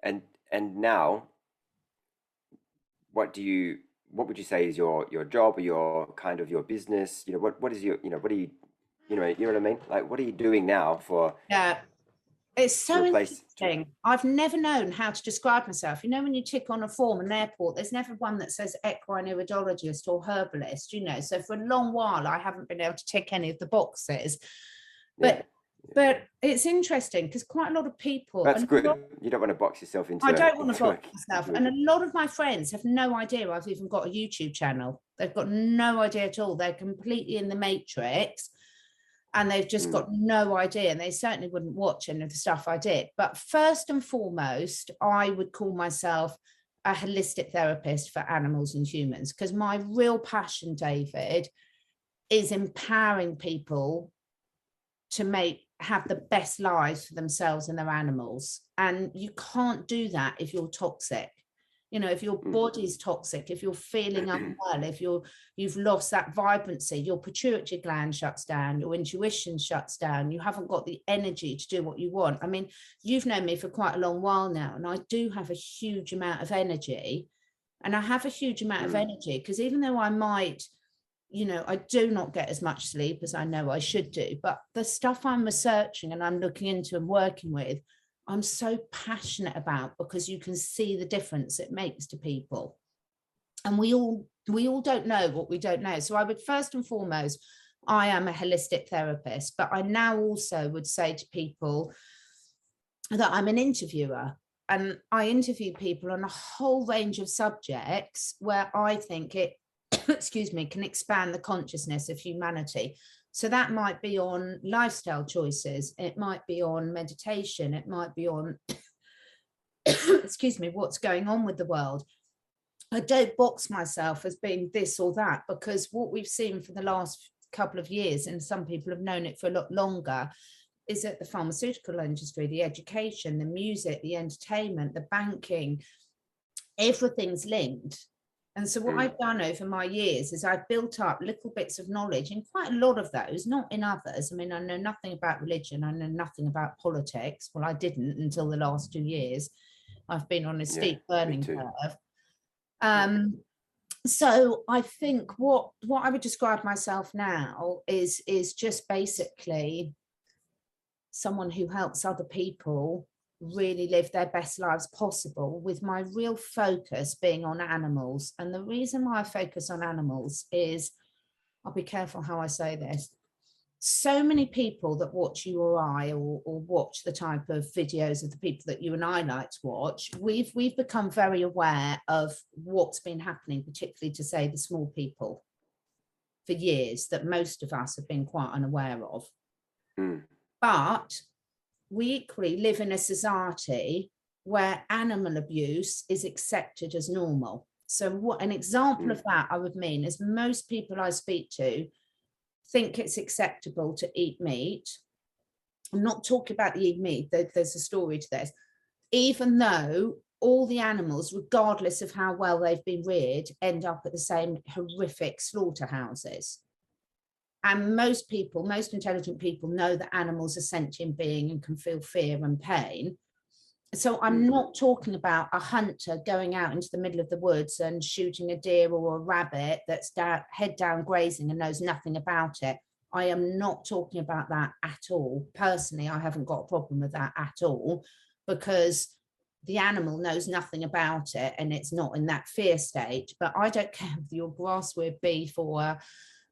And now, what would you say is your job, or your kind of your business? You know, what is your, you know, what are you, you know what I mean? Like, what are you doing now for? Yeah, it's so interesting. I've never known how to describe myself. You know, when you tick on a form in an airport, there's never one that says equine iridologist or herbalist, you know. So for a long while, I haven't been able to tick any of the boxes. But it's interesting, because quite a lot of people. That's good. You don't want to box yourself into. I don't want to box myself. And a lot of my friends have no idea I've even got a YouTube channel. They've got no idea at all. They're completely in the matrix, and they've just got no idea. And they certainly wouldn't watch any of the stuff I did. But first and foremost, I would call myself a holistic therapist for animals and humans, because my real passion, David, is empowering people to have the best lives for themselves and their animals. And you can't do that if you're toxic. You know, if your body's toxic, if you're feeling unwell, if you've lost that vibrancy, your pituitary gland shuts down, your intuition shuts down, you haven't got the energy to do what you want. I mean, you've known me for quite a long while now, and I do have a huge amount of energy. And I have a huge amount of energy because even though I might, you know, I do not get as much sleep as I know I should do, but the stuff I'm researching and I'm looking into and working with, I'm so passionate about, because you can see the difference it makes to people. And we all don't know what we don't know. So I would first and foremost, I am a holistic therapist, but I now also would say to people that I'm an interviewer, and I interview people on a whole range of subjects where I think it excuse me, can expand the consciousness of humanity. So that might be on lifestyle choices, it might be on meditation, it might be on excuse me, what's going on with the world. I don't box myself as being this or that, because what we've seen for the last couple of years, and some people have known it for a lot longer, is that the pharmaceutical industry, the education, the music, the entertainment, the banking, everything's linked. And so what Mm. I've done over my years is I've built up little bits of knowledge in quite a lot of those, not in others. I mean, I know nothing about religion. I know nothing about politics. Well, I didn't until the last 2 years. I've been on a Yeah, steep me learning too. curve. Yeah. So I think what I would describe myself now is just basically someone who helps other people really live their best lives possible, with my real focus being on animals. And the reason why I focus on animals is, I'll be careful how I say this. So many people that watch you or I, or watch the type of videos of the people that you and I like to watch, we've become very aware of what's been happening, particularly to say the small people, for years, that most of us have been quite unaware of. Mm. But we equally live in a society where animal abuse is accepted as normal. So what an example of that I would mean is, most people I speak to think it's acceptable to eat meat. I'm not talking about the eat meat, there's a story to this. Even though all the animals, regardless of how well they've been reared, end up at the same horrific slaughterhouses. And most people, most intelligent people, know that animals are sentient beings and can feel fear and pain. So I'm not talking about a hunter going out into the middle of the woods and shooting a deer or a rabbit that's head down grazing and knows nothing about it. I am not talking about that at all. Personally, I haven't got a problem with that at all, because the animal knows nothing about it and it's not in that fear state. But I don't care if you're grass-fed beef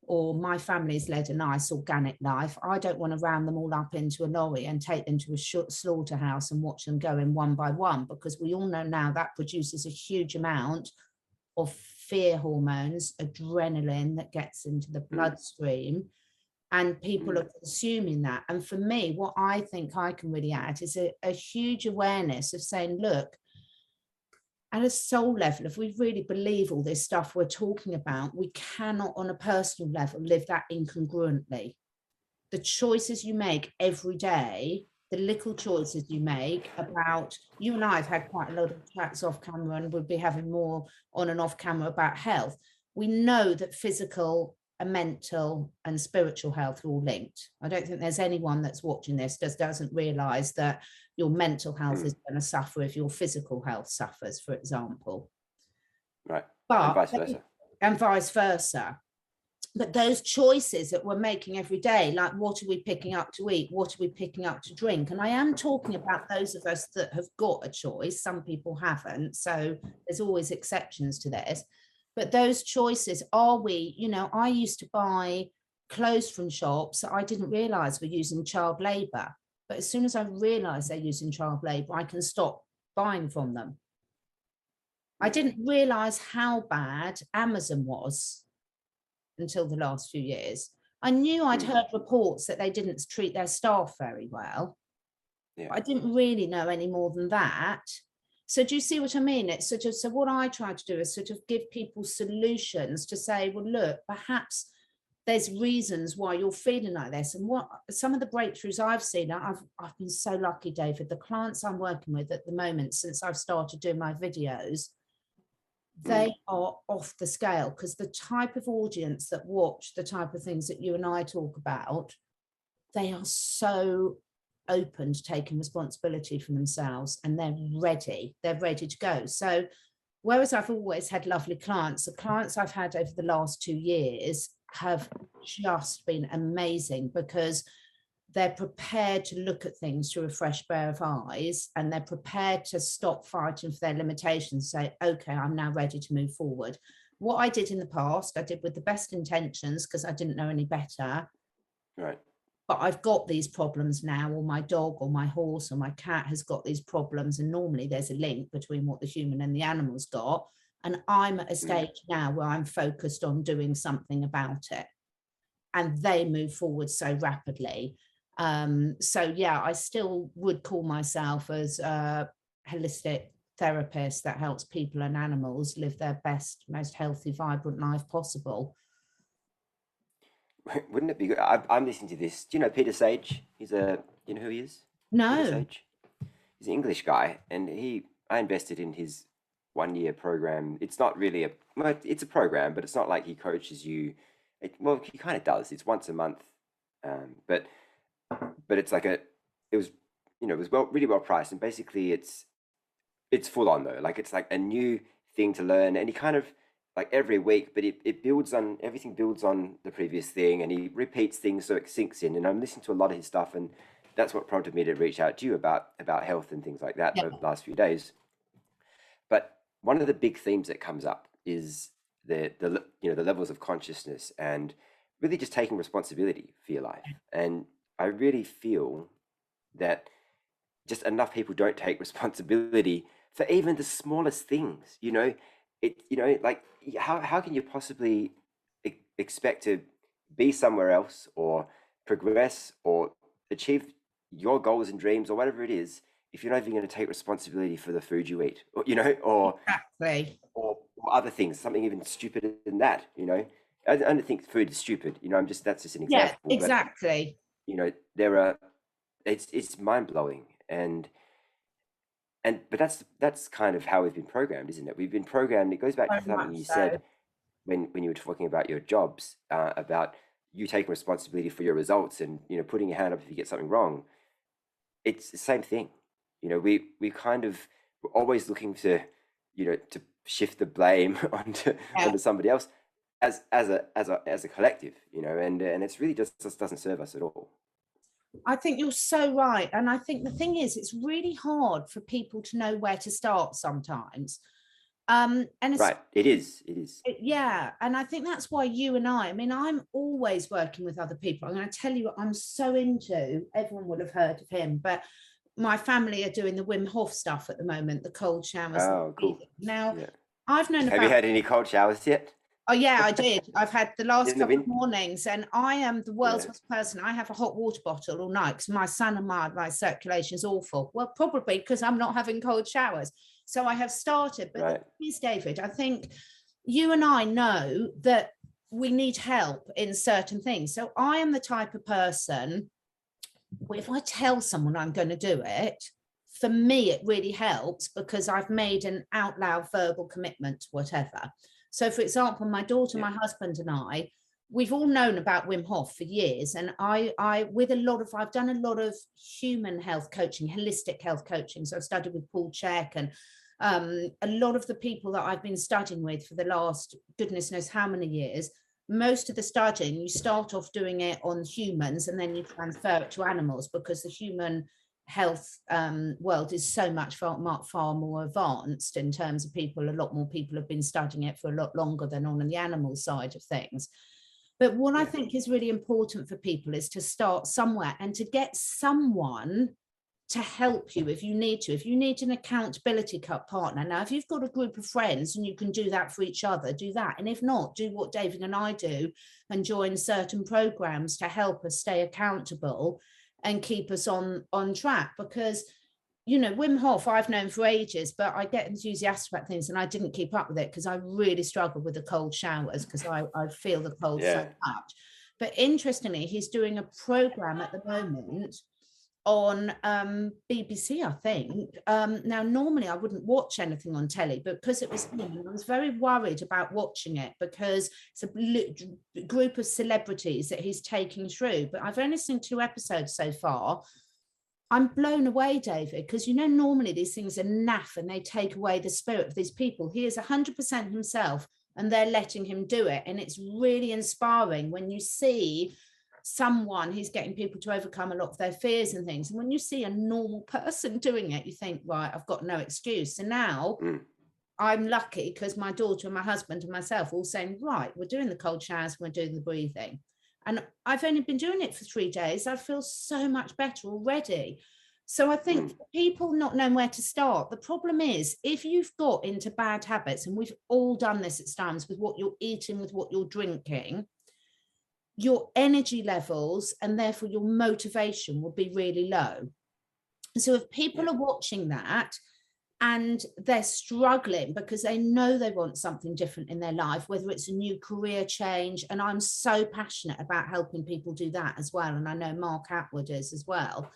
or my family's led a nice organic life. I don't want to round them all up into a lorry and take them to a slaughterhouse and watch them go in one by one, because we all know now that produces a huge amount of fear hormones, adrenaline, that gets into the bloodstream, and people are consuming that. And for me, what I think I can really add is a huge awareness of saying, look, at a soul level, if we really believe all this stuff we're talking about, we cannot on a personal level live that incongruently. The choices you make every day, the little choices you make about, you and I have had quite a lot of chats off camera, and we'll be having more on and off camera about health. We know that physical and mental and spiritual health are all linked. I don't think there's anyone that's watching this that doesn't realize that your mental health is going to suffer if your physical health suffers, for example. Right. And But vice versa. and vice versa. But those choices that we're making every day, like what are we picking up to eat, what are we picking up to drink, and I am talking about those of us that have got a choice. Some people haven't, so there's always exceptions to this. But those choices, are we, I used to buy clothes from shops that I didn't realize were using child labor. But as soon as I realize they're using child labor, I can stop buying from them. I didn't realize how bad Amazon was until the last few years. I knew I'd heard reports that they didn't treat their staff very well. Yeah. But I didn't really know any more than that. So do you see what I mean? It's sort of, so what I try to do is sort of give people solutions to say, well, look, perhaps there's reasons why you're feeling like this. And what some of the breakthroughs I've seen, I've been so lucky, David. The clients I'm working with at the moment, since I've started doing my videos, they are off the scale, because the type of audience that watch the type of things that you and I talk about, they are so open to taking responsibility for themselves, and they're ready to go. So whereas I've always had lovely clients, the clients I've had over the last 2 years have just been amazing, because they're prepared to look at things through a fresh pair of eyes, and they're prepared to stop fighting for their limitations, say, okay, I'm now ready to move forward. What I did in the past, I did with the best intentions, because I didn't know any better. Right. But I've got these problems now, or my dog or my horse or my cat has got these problems. And normally there's a link between what the human and the animal's got. And I'm at a stage now where I'm focused on doing something about it. And they move forward so rapidly. So yeah, I still would call myself as a holistic therapist that helps people and animals live their best, most healthy, vibrant life possible. Wouldn't it be good? I'm listening to this. Do you know Peter Sage? You know who he is? Peter No. Sage. He's an English guy, and I invested in his 1 year program. It's not really well, it's a program, but it's not like he coaches you. Well, he kind of does. It's once a month, but it's like it was, it was really well priced, and basically it's full on though. Like it's like a new thing to learn, and he kind of like every week, but it builds on everything builds on the previous thing, and he repeats things so it sinks in. And I'm listening to a lot of his stuff, and that's what prompted me to reach out to you about health and things like that Yeah. over the last few days. But one of the big themes that comes up is the levels of consciousness and really just taking responsibility for your life. And I really feel that just enough people don't take responsibility for even the smallest things. Like how can you possibly expect to be somewhere else or progress or achieve your goals and dreams or whatever it is if you're not even going to take responsibility for the food you eat, Exactly. or other things, something even stupider than that. I don't think food is stupid. That's just an Yeah, example, but exactly. there are it's mind blowing, but that's kind of how we've been programmed, isn't it? We've been programmed. It goes back to Very something much you so. said when you were talking about your jobs, about you taking responsibility for your results and putting your hand up if you get something wrong. It's the same thing. We kind of we're always looking to shift the blame Yeah. onto somebody else as a collective, and it's really just doesn't serve us at all. I think you're so right. And I think the thing is, it's really hard for people to know where to start sometimes. And it's Right. It is. It is. yeah, and I think that's why you and I mean, I'm always working with other people. I'm going to tell you what I'm so into. Everyone will have heard of him, but my family are doing the Wim Hof stuff at the moment, the cold showers and Oh, cool. breathing. Now, Yeah. I've known Have you about had any cold showers yet? oh yeah, I did. I've had the last In the couple of wind? mornings, and I am the world's Yeah. worst person. I have a hot water bottle all night because my son and my circulation is awful. Well, probably because I'm not having cold showers. So I have started. But the Right. thing is, David, I think you and I know that we need help in certain things. So I am the type of person, if I tell someone I'm going to do it, for me, it really helps because I've made an out loud verbal commitment to whatever. So, for example, my daughter, Yeah. my husband, and I, we've all known about Wim Hof for years, and I've done a lot of human health coaching, holistic health coaching. So I've studied with Paul Chek and a lot of the people that I've been studying with for the last goodness knows how many years. Most of the studying, you start off doing it on humans and then you transfer it to animals because the human health world is so much far more advanced in terms of people. A lot more people have been studying it for a lot longer than on the animal side of things. But what I Yeah. think is really important for people is to start somewhere and to get someone to help you if you need to. If you need an accountability partner, now if you've got a group of friends and you can do that for each other, do that. And if not, do what David and I do and join certain programs to help us stay accountable and keep us on track. Because Wim Hof I've known for ages, but I get enthusiastic about things and I didn't keep up with it because I really struggle with the cold showers because I feel the cold so Yeah. much. But interestingly, he's doing a program at the moment on BBC, I think. Now, normally I wouldn't watch anything on telly, but because it was him, I was very worried about watching it because it's a group of celebrities that he's taking through. But I've only seen 2 episodes so far. I'm blown away, David, because normally these things are naff and they take away the spirit of these people. He is 100% himself and they're letting him do it. And it's really inspiring when you see someone who's getting people to overcome a lot of their fears and things. And when you see a normal person doing it, you think, right, I've got no excuse. So now Mm. I'm lucky because my daughter and my husband and myself all saying, right, we're doing the cold showers, we're doing the breathing. And I've only been doing it for 3 days. I feel so much better already. So I think Mm. people not knowing where to start, the problem is if you've got into bad habits, and we've all done this at times with what you're eating, with what you're drinking, your energy levels and therefore your motivation will be really low. So if Yeah. people are watching that and they're struggling because they know they want something different in their life, whether it's a new career change, and I'm so passionate about helping people do that as well, and I know Mark Atwood is as well.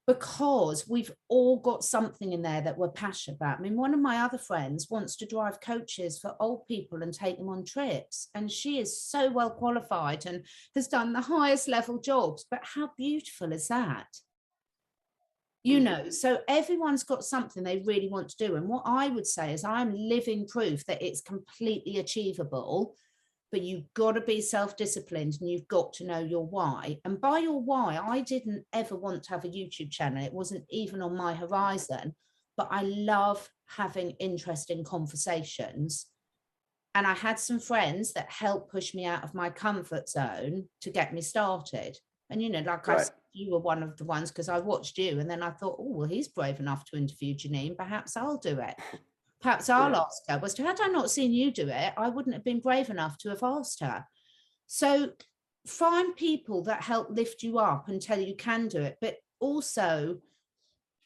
because we've all got something in there that we're passionate about. I mean, one of my other friends wants to drive coaches for old people and take them on trips. And she is so well qualified and has done the highest level jobs. But how beautiful is that? You Mm. know, so everyone's got something they really want to do. And what I would say is I'm living proof that it's completely achievable, but you've got to be self-disciplined and you've got to know your why. And by your why, I didn't ever want to have a YouTube channel. It wasn't even on my horizon, but I love having interesting conversations. And I had some friends that helped push me out of my comfort zone to get me started. And, you know, like I Right. said, you were one of the ones because I watched you and then I thought, oh, well, he's brave enough to interview Janine. Perhaps I'll do it. Perhaps I'll Yeah. ask her. Was had I not seen you do it, I wouldn't have been brave enough to have asked her. So find people that help lift you up and tell you can do it. But also,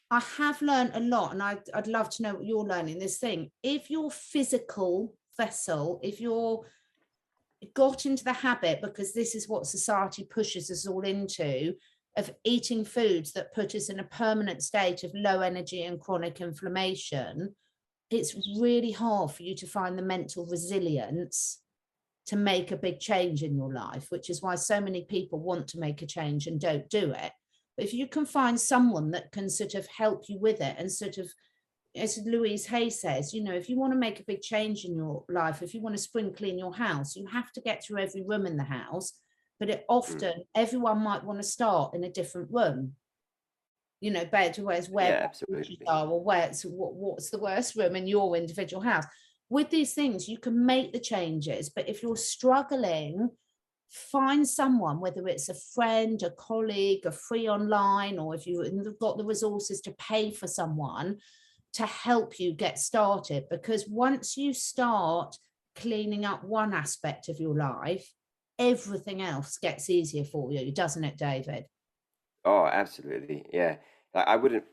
I have learned a lot, and I'd love to know what you're learning this thing. If your physical vessel, if you're got into the habit, because this is what society pushes us all into, of eating foods that put us in a permanent state of low energy and chronic inflammation, it's really hard for you to find the mental resilience to make a big change in your life, which is why so many people want to make a change and don't do it. But if you can find someone that can sort of help you with it and sort of, as Louise Hay says, you know, if you want to make a big change in your life, if you want to spring clean your house, you have to get through every room in the house. But it Mm. often, everyone might want to start in a different room, you know, bed to where Yeah, boundaries absolutely. are, or what's the worst room in your individual house. With these things, you can make the changes, but if you're struggling, find someone, whether it's a friend, a colleague, a free online, or if you've got the resources to pay for someone to help you get started. Because once you start cleaning up one aspect of your life, everything else gets easier for you, doesn't it, David? Oh, absolutely. Yeah. Like I wouldn't.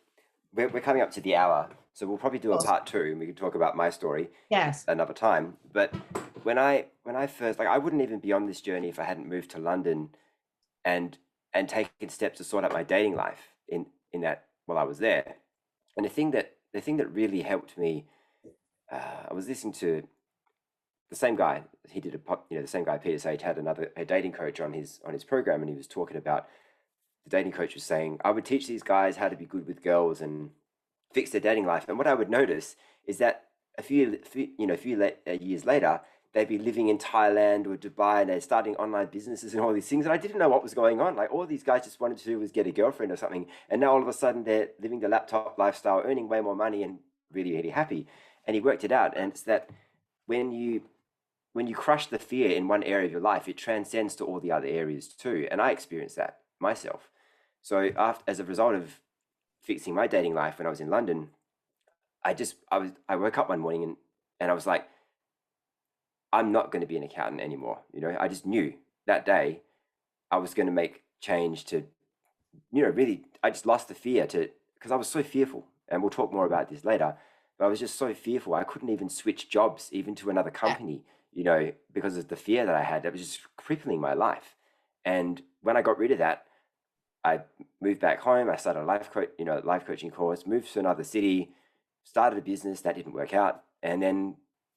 We're coming up to the hour, so we'll probably do a Of course. part two, and we can talk about my story Yes. another time. But when I first, like, I wouldn't even be on this journey if I hadn't moved to London and taken steps to sort out my dating life in that while I was there. And the thing that really helped me, I was listening to the same guy. He did the same guy, Peter Sage, had a dating coach on his program, and he was talking about the dating coach was saying, I would teach these guys how to be good with girls and fix their dating life. And what I would notice is that a few years later, they'd be living in Thailand or Dubai and they're starting online businesses and all these things. And I didn't know what was going on. Like all these guys just wanted to do was get a girlfriend or something. And now all of a sudden they're living the laptop lifestyle, earning way more money and really, really happy. And he worked it out. And it's that when you crush the fear in one area of your life, it transcends to all the other areas too. And I experienced that myself. So as a result of fixing my dating life when I was in London, I woke up one morning and I was like, I'm not going to be an accountant anymore. You know, I just knew that day I was going to make change to, really, I just lost the fear to, because I was so fearful. And we'll talk more about this later. But I was just so fearful. I couldn't even switch jobs, even to another Yeah. company, because of the fear that I had. That was just crippling my life. And when I got rid of that, I moved back home. I started a life coaching course, moved to another city, started a business that didn't work out, and then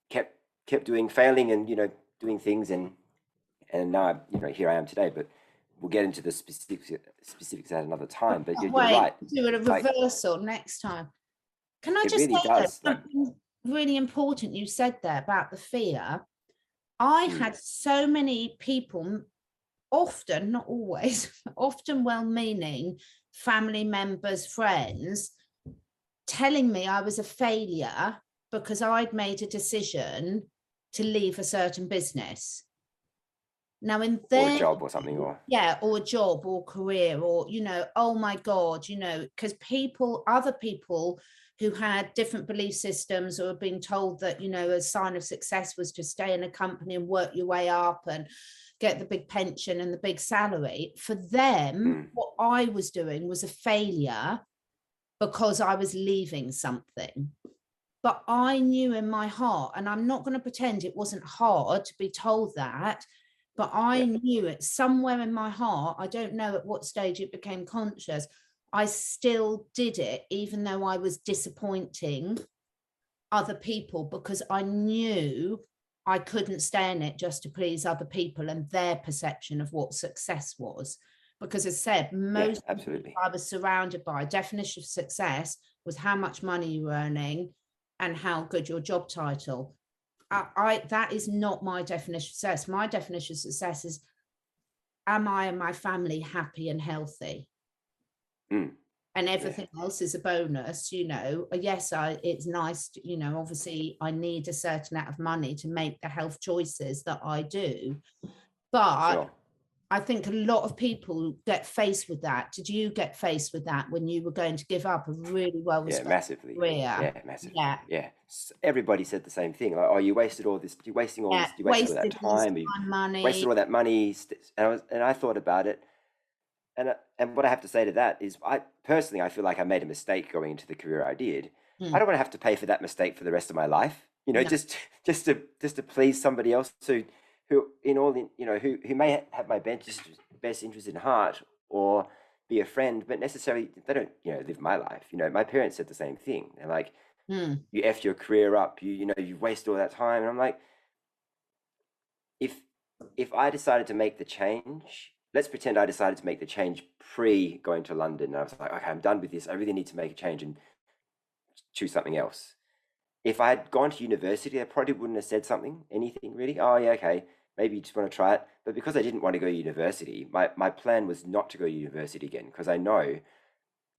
kept failing and doing things, and now here I am today. But we'll get into the specifics at another time. But you're Wait, right. do a Like reversal next time. Can I it just really say that does. Like something really important you said there about the fear? I mm, had so many people, often, not always, often well-meaning family members, friends, telling me I was a failure because I'd made a decision to leave a certain business. Now, in or a their job or something, or yeah, or a job or career, or, oh my God, because other people who had different belief systems or have been told that, a sign of success was to stay in a company and work your way up and get the big pension and the big salary. For them, mm, what I was doing was a failure because I was leaving something. But I knew in my heart, and I'm not going to pretend it wasn't hard to be told that, but I yeah, knew it somewhere in my heart. I don't know at what stage it became conscious. I still did it, even though I was disappointing other people, because I knew I couldn't stay in it just to please other people and their perception of what success was. Because as I said, Yeah, most absolutely. I was surrounded by definition of success was how much money you were earning and how good your job title. That is not my definition of success. My definition of success is, am I and my family happy and healthy? Mm, And yeah, everything else is a bonus. Yes, it's nice to, obviously I need a certain amount of money to make the health choices that I do, for but sure. I think a lot of people get faced with that. Did you get faced with that when you were going to give up a really well Yeah, respected massively. career? Yeah, massively. Yeah. Yeah. Everybody said the same thing. Like, oh, you wasted all this. You're wasting all Yeah, this. You wasted all that wasted this time. You time, wasted money. all that money. And I thought about it. And what I have to say to that is, I personally, I feel like I made a mistake going into the career I did. I Mm, don't want to have to pay for that mistake for the rest of my life. no. Just to please somebody else who in all in, who may have my best interest in heart, or be a friend, but necessarily they don't live my life. My parents said the same thing. They're like, Mm, you effed your career up. You wasted all that time. And I'm like, if if I decided to make the change, let's pretend I decided to make the change pre going to London. And I was like, okay, I'm done with this. I really need to make a change and choose something else. If I had gone to university, I probably wouldn't have said anything really. Oh yeah, okay, maybe you just want to try it. But because I didn't want to go to university, my plan was not to go to university again, because I know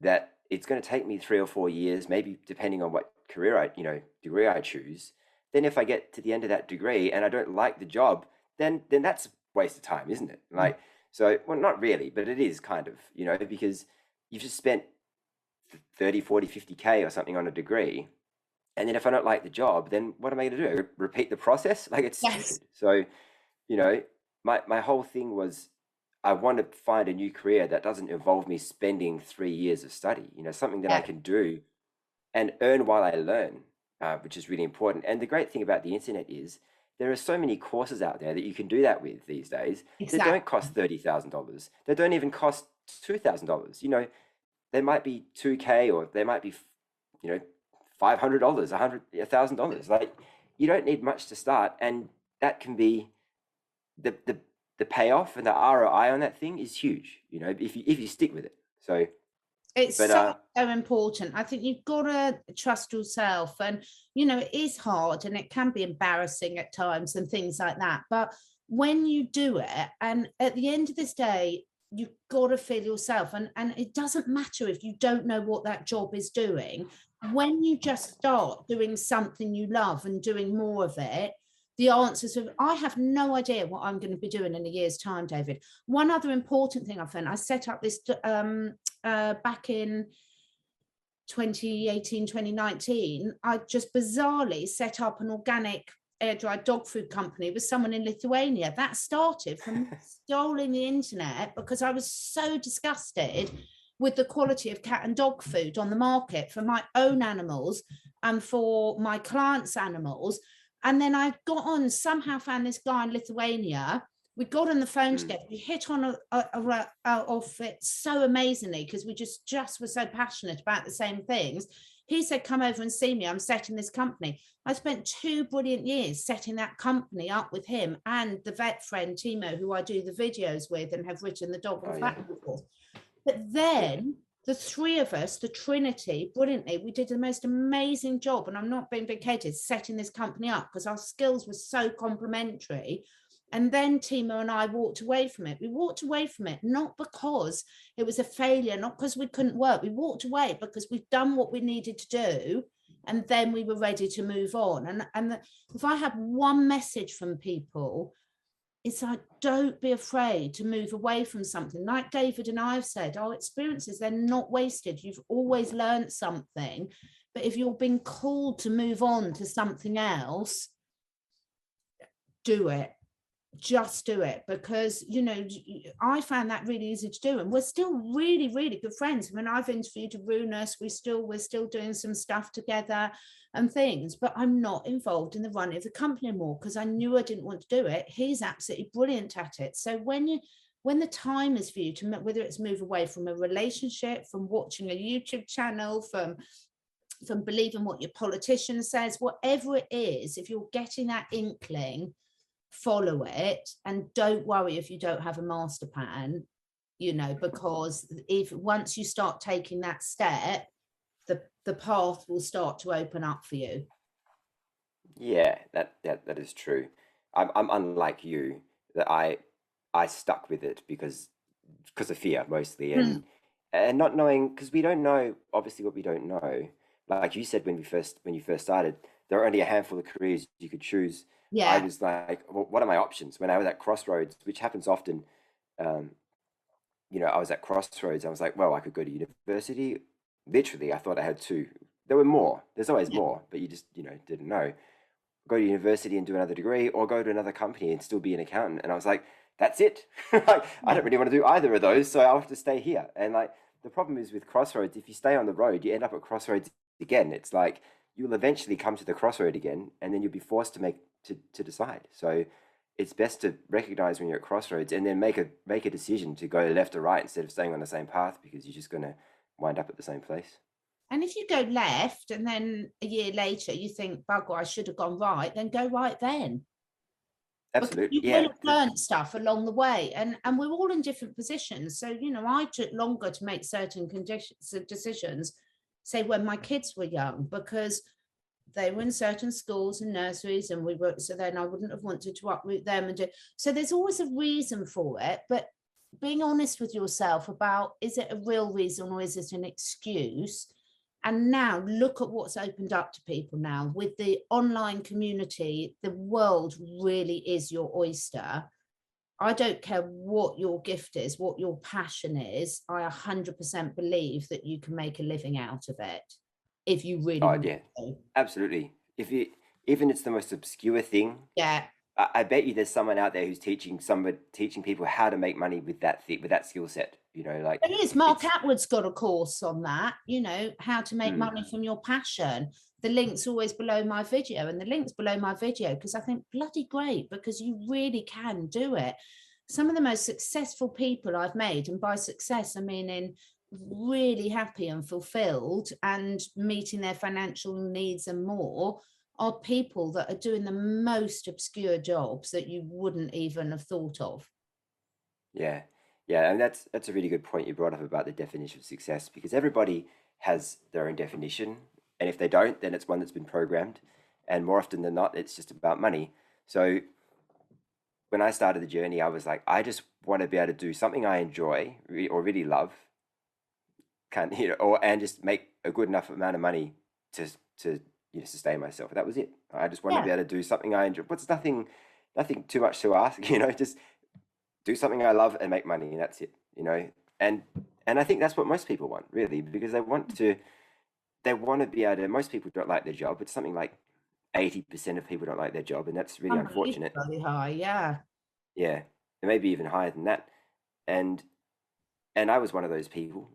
that it's going to take me 3 or 4 years, maybe depending on what degree I choose. Then if I get to the end of that degree and I don't like the job, then that's a waste of time, isn't it? mm. Like, so, well, not really, but it is kind of, because you've just spent 30, 40, 50K or something on a degree. And then if I don't like the job, then what am I going to do? Repeat the process? Like, it's Yes. stupid. So, you know, my whole thing was, I want to find a new career that doesn't involve me spending 3 years of study, something that I Yeah. can do and earn while I learn, which is really important. And the great thing about the internet is there are so many courses out there that you can do that with these days that don't Exactly. cost $30,000. They don't even cost $2,000. They might be 2K, or they might be, $500, $1,000. Like, you don't need much to start, and that can be the payoff and the ROI on that thing is huge. If you stick with it. So, It's but so important. I think you've got to trust yourself, and it is hard and it can be embarrassing at times and things like that, but when you do it, and at the end of this day, you've got to feel yourself, and it doesn't matter if you don't know what that job is doing. When you just start doing something you love and doing more of it, the answers of, I have no idea what I'm going to be doing in a year's time, David. One other important thing I found, I set up this back in 2018, 2019, I just bizarrely set up an organic air dried dog food company with someone in Lithuania. That started from stealing the internet because I was so disgusted with the quality of cat and dog food on the market for my own animals and for my clients' animals. And then I got on, somehow found this guy in Lithuania. We got on the phone mm, together. We hit on off it so amazingly because we just were so passionate about the same things. He said, come over and see me. I'm setting this company. I spent 2 brilliant years setting that company up with him and the vet friend, Timo, who I do the videos with and have written the dog oh and yeah, fat course. But yeah, then the three of us, the Trinity, brilliantly, we did the most amazing job. And I'm not being big headed, setting this company up because our skills were so complementary. And then Timo and I walked away from it. We walked away from it not because it was a failure, not because we couldn't work. We walked away because we've done what we needed to do. And then we were ready to move on. If I have one message from people, it's like, don't be afraid to move away from something. Like David and I have said, our experiences, they're not wasted. You've always learned something. But if you're being called to move on to something else, do it. Just do it, because I found that really easy to do, and we're still really, really good friends. I mean, I've interviewed Runus, we're still doing some stuff together and things, but I'm not involved in the running of the company anymore because I knew I didn't want to do it. He's absolutely brilliant at it. So when when the time is for you to, whether it's move away from a relationship, from watching a YouTube channel, from believing what your politician says, whatever it is, if you're getting that inkling, follow it, and don't worry if you don't have a master plan, because if once you start taking that step, the path will start to open up for you. Yeah, that is true. I'm unlike you, that I stuck with it because of fear mostly, and not knowing, because we don't know obviously what we don't know. Like you said, when you first started, there were only a handful of careers you could choose. I Yeah, was like, well, what are my options? When I was at crossroads, which happens often, um, I was at crossroads. I was like, well, I could go to university. Literally, I thought I had two. There were more. There's always yeah, more, but you just, didn't know. Go to university and do another degree, or go to another company and still be an accountant. And I was like, that's it. Like, I yeah, don't really want to do either of those, so I'll have to stay here. And like, the problem is with crossroads, if you stay on the road, you end up at crossroads again. It's like you'll eventually come to the crossroad again, and then you'll be forced to decide. So it's best to recognize when you're at crossroads and then make a decision to go left or right instead of staying on the same path, because you're just going to wind up at the same place. and if you go left and then a year later you think, bugger, I should have gone right, then go right then, because Absolutely. you will Yeah. have learned stuff along the way, and we're all in different positions. So I took longer to make certain decisions, say when my kids were young, because they were in certain schools and nurseries, and we were, so then I wouldn't have wanted to uproot them and do. So there's always a reason for it, but being honest with yourself about, is it a real reason or is it an excuse? And now look at what's opened up to people now with the online community. The world really is your oyster. I don't care what your gift is, what your passion is. I 100% believe that you can make a living out of it if you really Oh want yeah. to. Absolutely. If you even it's the most obscure thing, Yeah, I bet you there's someone out there who's teaching people how to make money with with that skill set. Like there is. Mark it's Atwood's got a course on that, how to make mm, money from your passion. The link's always below my video, and the link's below my video because I think bloody great, because you really can do it. Some of the most successful people I've made, and by success, I mean in really happy and fulfilled and meeting their financial needs and more, are people that are doing the most obscure jobs that you wouldn't even have thought of. yeah. Yeah, and that's a really good point you brought up about the definition of success, because everybody has their own definition, and if they don't, then it's one that's been programmed, and more often than not, it's just about money. So when I started the journey, I was like, I just want to be able to do something I enjoy or really love, can or and just make a good enough amount of money to sustain myself. That was it. I just want to Yeah. be able to do something I enjoy. What's nothing too much to ask, just do something I love and make money, and that's it. And I think that's what most people want, really, because they want to be able to. Most people don't like their job. It's something like 80% of people don't like their job, and that's really unfortunate. Unbelievably high, yeah. Yeah, it may be even higher than that. And I was one of those people.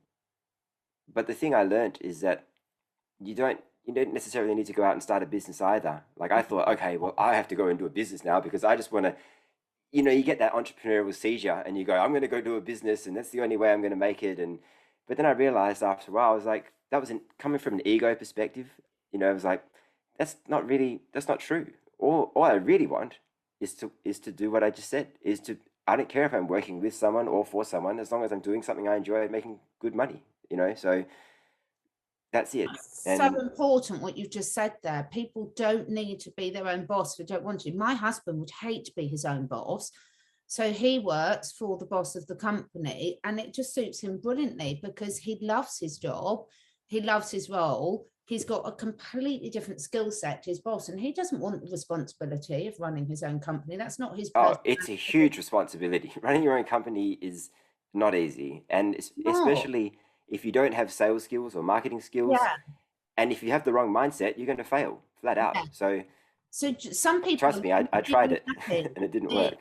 But the thing I learned is that you don't necessarily need to go out and start a business either. Like I thought, okay, well, I have to go and do a business now because I just want to, you get that entrepreneurial seizure and you go, I'm going to go do a business and that's the only way I'm going to make it. But then I realized after a while, I was like, that was coming from an ego perspective. I was like, that's not true. All I really want is to do what I just said, I don't care if I'm working with someone or for someone, as long as I'm doing something I enjoy and making good money. So that's it. So And important what you've just said there. People don't need to be their own boss if they don't want to. My husband would hate to be his own boss. So he works for the boss of the company, and it just suits him brilliantly because he loves his job. He loves his role. He's got a completely different skill set to his boss, and he doesn't want the responsibility of running his own company. That's not his oh, personality. it's a huge responsibility. Running your own company is not easy, and No. especially if you don't have sales skills or marketing skills, Yeah. and if you have the wrong mindset, you're going to fail flat out. Yeah. So So some people trust are me, I tried really it happy. and it didn't work.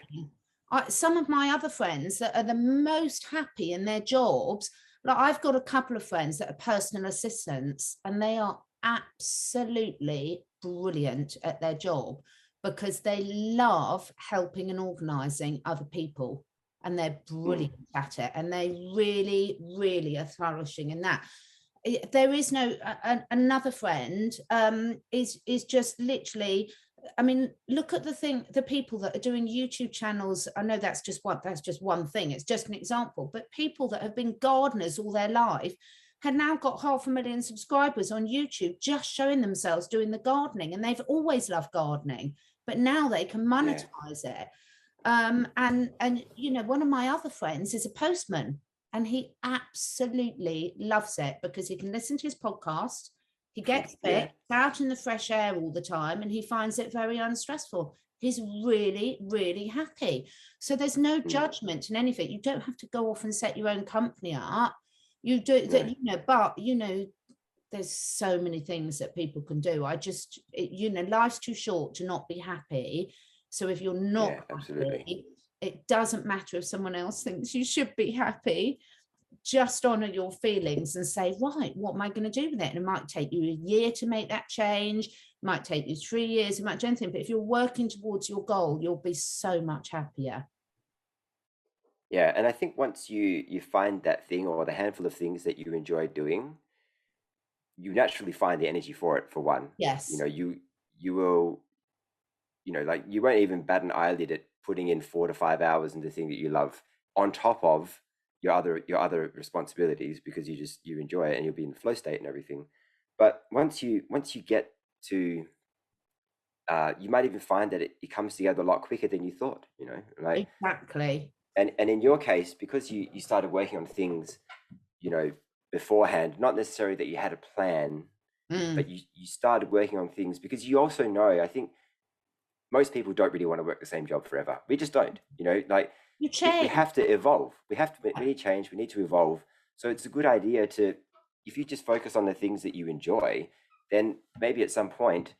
Some of my other friends that are the most happy in their jobs, like I've got a couple of friends that are personal assistants, and they are absolutely brilliant at their job because they love helping and organizing other people. and they're Mm. brilliant at it, and they really, really are flourishing in that. There is no another friend is just literally, I mean, look at the people that are doing YouTube channels. I know that's just one thing. It's just an example, but people that have been gardeners all their life had now got 500,000 subscribers on YouTube, just showing themselves doing the gardening, and they've always loved gardening, but now they can Yeah. monetize it. And you know, one of my other friends is a postman, and he absolutely loves it because he can listen to his podcast, he gets Yeah. fit out in the fresh air all the time, and he finds it very unstressful. He's really, really happy. So there's no Mm. judgment in anything. You don't have to go off and set your own company up. You do that, No. you know, but you know, there's so many things that people can do. You know, life's too short to not be happy. So if you're Yeah, not absolutely. happy, it doesn't matter if someone else thinks you should be happy. Just honor your feelings and say, right, what am I going to do with it? And it might take you a year to make that change. It might take you 3 years, it might do anything. But if you're working towards your goal, you'll be so much happier. Yeah, and I think once you find that thing or the handful of things that you enjoy doing, you naturally find the energy for it. For one, you know, Yes. you will, you know, like you won't even bat an eyelid at putting in 4 to 5 hours into the thing that you love on top of your other responsibilities, because you enjoy it and you'll be in the flow state and everything. But once you get to you might even find that it comes together a lot quicker than you thought, you know, like. Exactly. And in your case, because you started working on things, you know, beforehand, not necessarily that you had a plan, Mm. but you started working on things because you also know, I think most people don't really want to work the same job forever. We just don't, you know, like You we change. have to evolve. We need change. We need to evolve. So it's a good idea to, if you just focus on the things that you enjoy, then maybe at some point,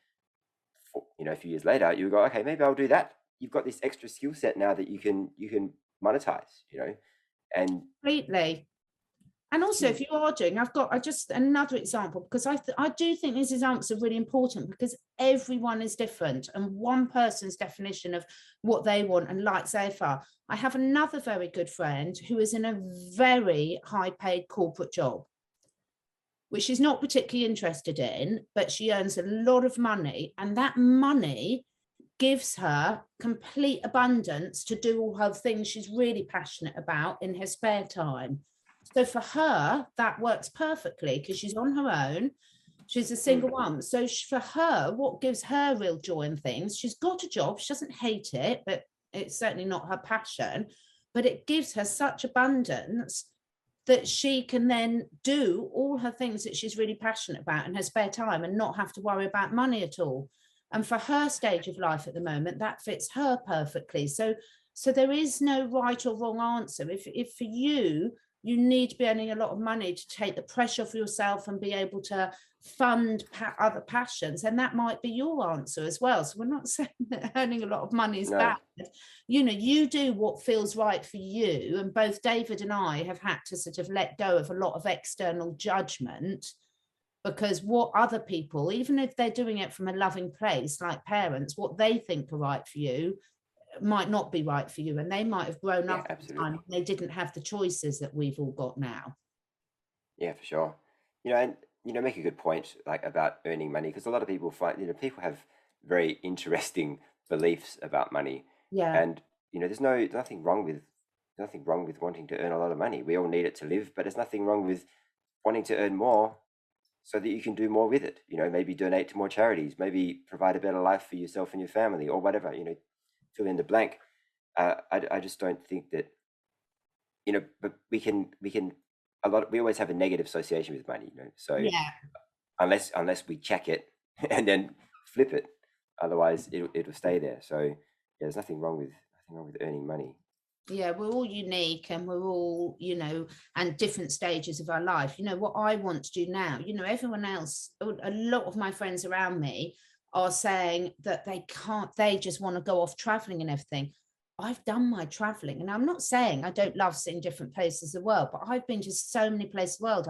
you know, a few years later, you go, okay, maybe I'll do that. You've got this extra skill set now that you can monetize, you know, and Completely. And also, mm, if you are doing, I just another example, because I do think these examples are really important, because everyone is different and one person's definition of what they want and likes they far. I have another very good friend who is in a very high paid corporate job, which she's not particularly interested in, but she earns a lot of money, and that money gives her complete abundance to do all her things she's really passionate about in her spare time. So for her, that works perfectly because she's on her own. She's a mm, single mum. So for her, what gives her real joy in things, she's got a job. She doesn't hate it, but it's certainly not her passion. But it gives her such abundance that she can then do all her things that she's really passionate about in her spare time and not have to worry about money at all. And for her stage of life at the moment, that fits her perfectly. So there is no right or wrong answer. If for you, you need to be earning a lot of money to take the pressure off yourself and be able to fund other passions, and that might be your answer as well. So we're not saying that earning a lot of money is no, bad. You know, you do what feels right for you, and both David and I have had to sort of let go of a lot of external judgment, because what other people, even if they're doing it from a loving place like parents, what they think are right for you might not be right for you, and they might have grown yeah, up at the time absolutely, they didn't have the choices that we've all got now. yeah, for sure. You know, and you know, make a good point, like about earning money, because a lot of people find, you know, people have very interesting beliefs about money, Yeah, and you know, nothing wrong with wanting to earn a lot of money. We all need it to live, but there's nothing wrong with wanting to earn more so that you can do more with it. You know, maybe donate to more charities, maybe provide a better life for yourself and your family, or whatever. You know, fill in the blank. I just don't think that, you know, but we can we always have a negative association with money, you know. So yeah. unless we check it and then flip it, otherwise it'll stay there. So yeah, there's nothing wrong with earning money. Yeah, we're all unique, and we're all, you know, and different stages of our life. You know, what I want to do now, you know, everyone else, a lot of my friends around me are saying that they can't, they just want to go off traveling and everything. I've done my traveling, and I'm not saying I don't love seeing different places of the world, but I've been to so many places of the world.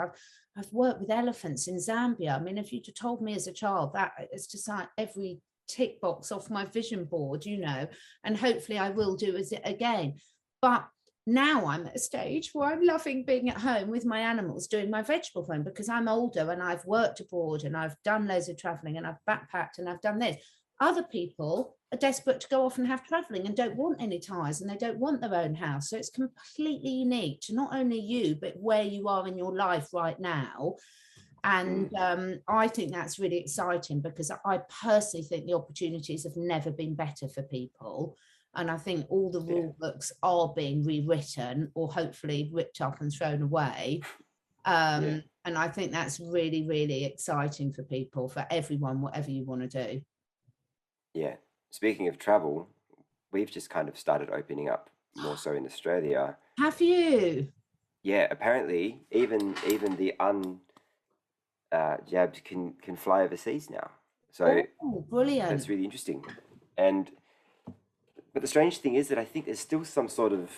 I've worked with elephants in Zambia. I mean, if you'd have told me as a child, that it's just like every tick box off my vision board, you know, and hopefully I will do as it again. But now I'm at a stage where I'm loving being at home with my animals, doing my vegetable farm, because I'm older and I've worked abroad and I've done loads of traveling and I've backpacked and I've done this. Other people are desperate to go off and have traveling and don't want any ties and they don't want their own house. So it's completely unique to not only you, but where you are in your life right now. And I think that's really exciting, because I personally think the opportunities have never been better for people. And I think all the rule books are being rewritten or hopefully ripped up and thrown away. Yeah. And I think that's really, really exciting for people, for everyone, whatever you want to do. Yeah. Speaking of travel, we've just kind of started opening up more so in Australia. Have you? Yeah, apparently even the jabbed can fly overseas now. So Oh, brilliant. that's really interesting. And but the strange thing is that I think there's still some sort of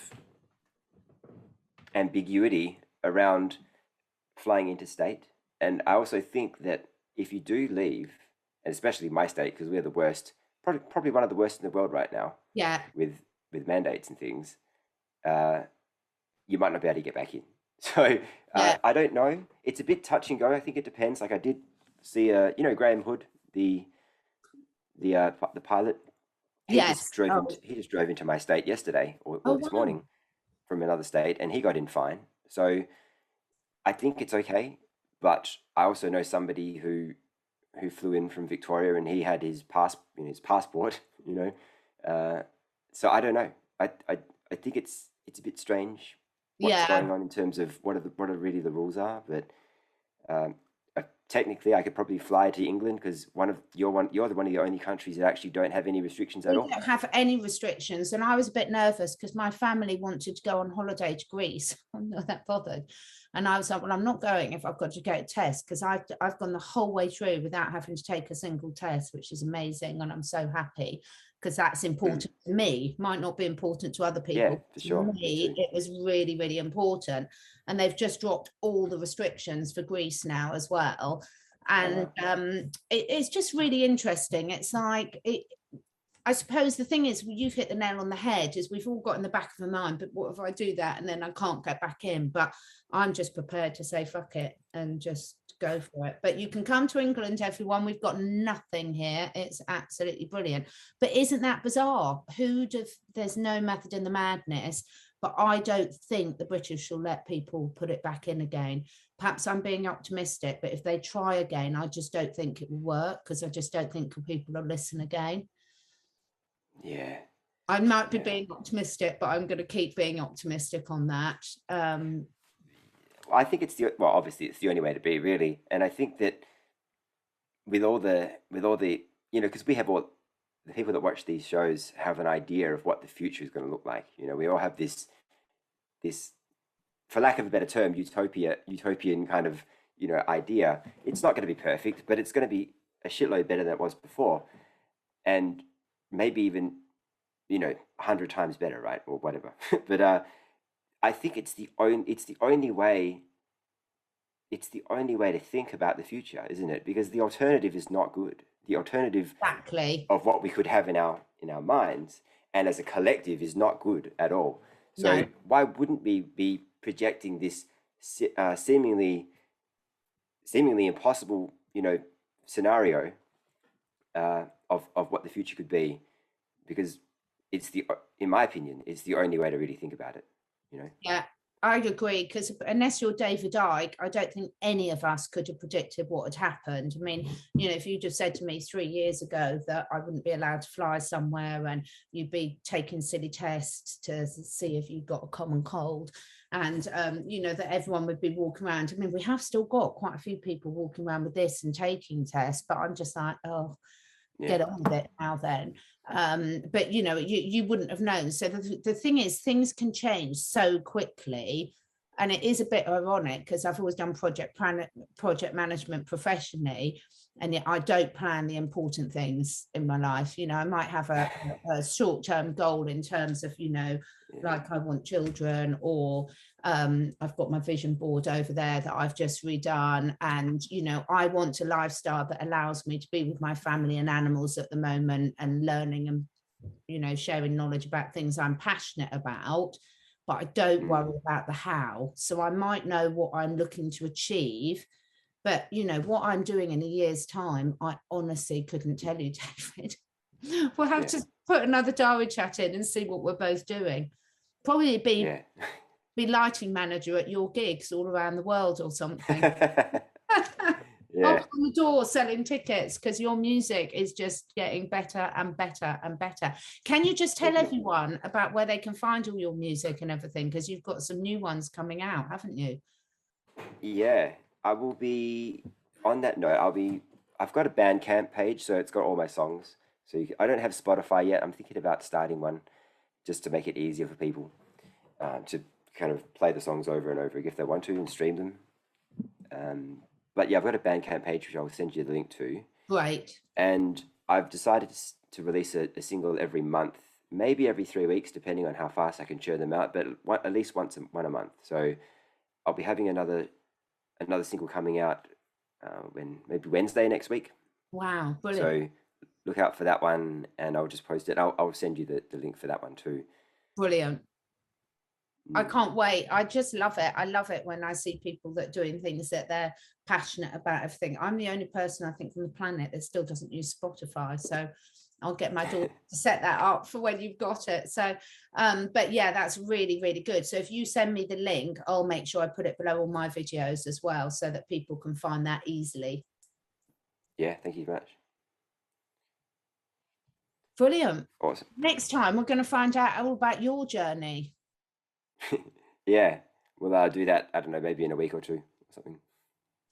ambiguity around flying interstate. And I also think that if you do leave, and especially my state, because we're the worst, probably one of the worst in the world right now Yeah. with mandates and things, uh, you might not be able to get back in. So Yeah. I don't know. It's a bit touch and go. I think it depends. Like I did see, Graham Hood, the pilot. Yes. Oh, He just drove into my state yesterday oh, or this wow. morning from another state, and he got in fine. So I think it's okay. But I also know somebody who flew in from Victoria, and he had his passport. You know, so I don't know. I think it's a bit strange what's Yeah. going on in terms of what are really the rules are. But um, technically, I could probably fly to England because you're one of the only countries that actually don't have any restrictions at We all. don't have any restrictions. And I was a bit nervous because my family wanted to go on holiday to Greece. I'm not that bothered. And I was like, well, I'm not going if I've got to get a test, because I've gone the whole way through without having to take a single test, which is amazing. And I'm so happy, because that's Mm. important to me. Might not be important to other Yeah, people. for To sure. Me me, too. it was really, really important. And they've just dropped all the restrictions for Greece now as well. Oh And wow. it's just really interesting. It's like I suppose the thing is, you've hit the nail on the head, is we've all got in the back of the mind, but what if I do that and then I can't get back in? But I'm just prepared to say fuck it and just go for it. But you can come to England, everyone. We've got nothing here. It's absolutely brilliant. But isn't that bizarre? There's no method in the madness, but I don't think the British will let people put it back in again. Perhaps I'm being optimistic, but if they try again, I just don't think it will work, because I just don't think people will listen again. Yeah. I might be Yeah. being optimistic, but I'm going to keep being optimistic on that. Well, I think obviously it's the only way to be really, and I think that with all the because we have all the people that watch these shows have an idea of what the future is going to look like. We all have this, for lack of a better term, utopian kind of idea. It's not going to be perfect, but it's going to be a shitload better than it was before, and maybe even 100 times better, right, or whatever. But I think it's the only way to think about the future, isn't it? Because the alternative is not good. The alternative Exactly. of what we could have in our minds and as a collective is not good at all. So No. why wouldn't we be projecting this seemingly impossible, scenario of what the future could be? Because in my opinion, it's the only way to really think about it. You know. Yeah, I'd agree, because unless you're David Icke, I don't think any of us could have predicted what had happened. I mean, if you just said to me 3 years ago that I wouldn't be allowed to fly somewhere and you'd be taking silly tests to see if you got a common cold, and that everyone would be walking around. I mean, we have still got quite a few people walking around with this and taking tests, but I'm just like, oh, Yeah. get on with it now then. But you wouldn't have known. So the thing is, things can change so quickly, and it is a bit ironic, because I've always done project management professionally, and yet I don't plan the important things in my life. I might have a short-term goal in terms of Yeah. like I want children, or I've got my vision board over there that I've just redone, and I want a lifestyle that allows me to be with my family and animals at the moment, and learning and sharing knowledge about things I'm passionate about. but I don't Mm. worry about the how. So I might know what I'm looking to achieve, but what I'm doing in a year's time, I honestly couldn't tell you, David. We'll have Yeah. to put another diary chat in and see what we're both doing. Probably be Yeah. lighting manager at your gigs all around the world or something. Knock Yeah. on the door selling tickets, because your music is just getting better and better and better. Can you just tell Thank you. everyone about where they can find all your music and everything? Because you've got some new ones coming out, haven't you? Yeah, I will be on that note. I've got a Bandcamp page, so it's got all my songs. So I don't have Spotify yet. I'm thinking about starting one just to make it easier for people to kind of play the songs over and over if they want to and stream them. But yeah, I've got a Bandcamp page which I'll send you the link to. Great. And I've decided to release a single every month, maybe every 3 weeks, depending on how fast I can churn them out, but at least one a month. So I'll be having another single coming out when maybe Wednesday next week. Wow, brilliant. So look out for that one, and I'll just post it. I'll send you the link for that one too. Brilliant. I Mm. can't wait. I just love it. I love it when I see people that are doing things that they're passionate about everything. I'm the only person I think on the planet that still doesn't use Spotify. So I'll get my daughter to set that up for when you've got it. So but yeah, that's really, really good. So if you send me the link, I'll make sure I put it below all my videos as well, so that people can find that easily. Yeah, thank you very much. Brilliant. Awesome. Next time we're going to find out all about your journey. Yeah, we'll do that. I don't know, maybe in a week or two or something.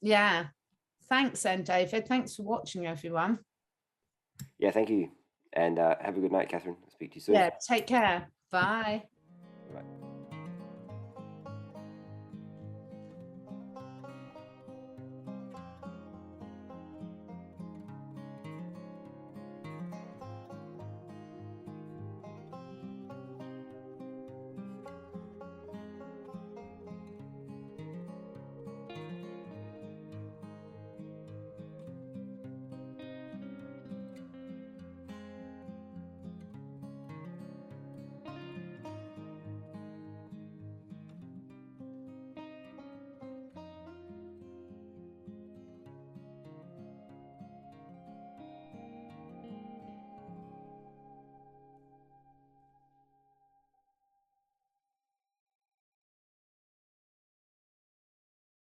Yeah. Thanks then, David. Thanks for watching, everyone. Yeah, thank you, and have a good night, Catherine. I'll speak to you soon. Yeah, take care. Bye.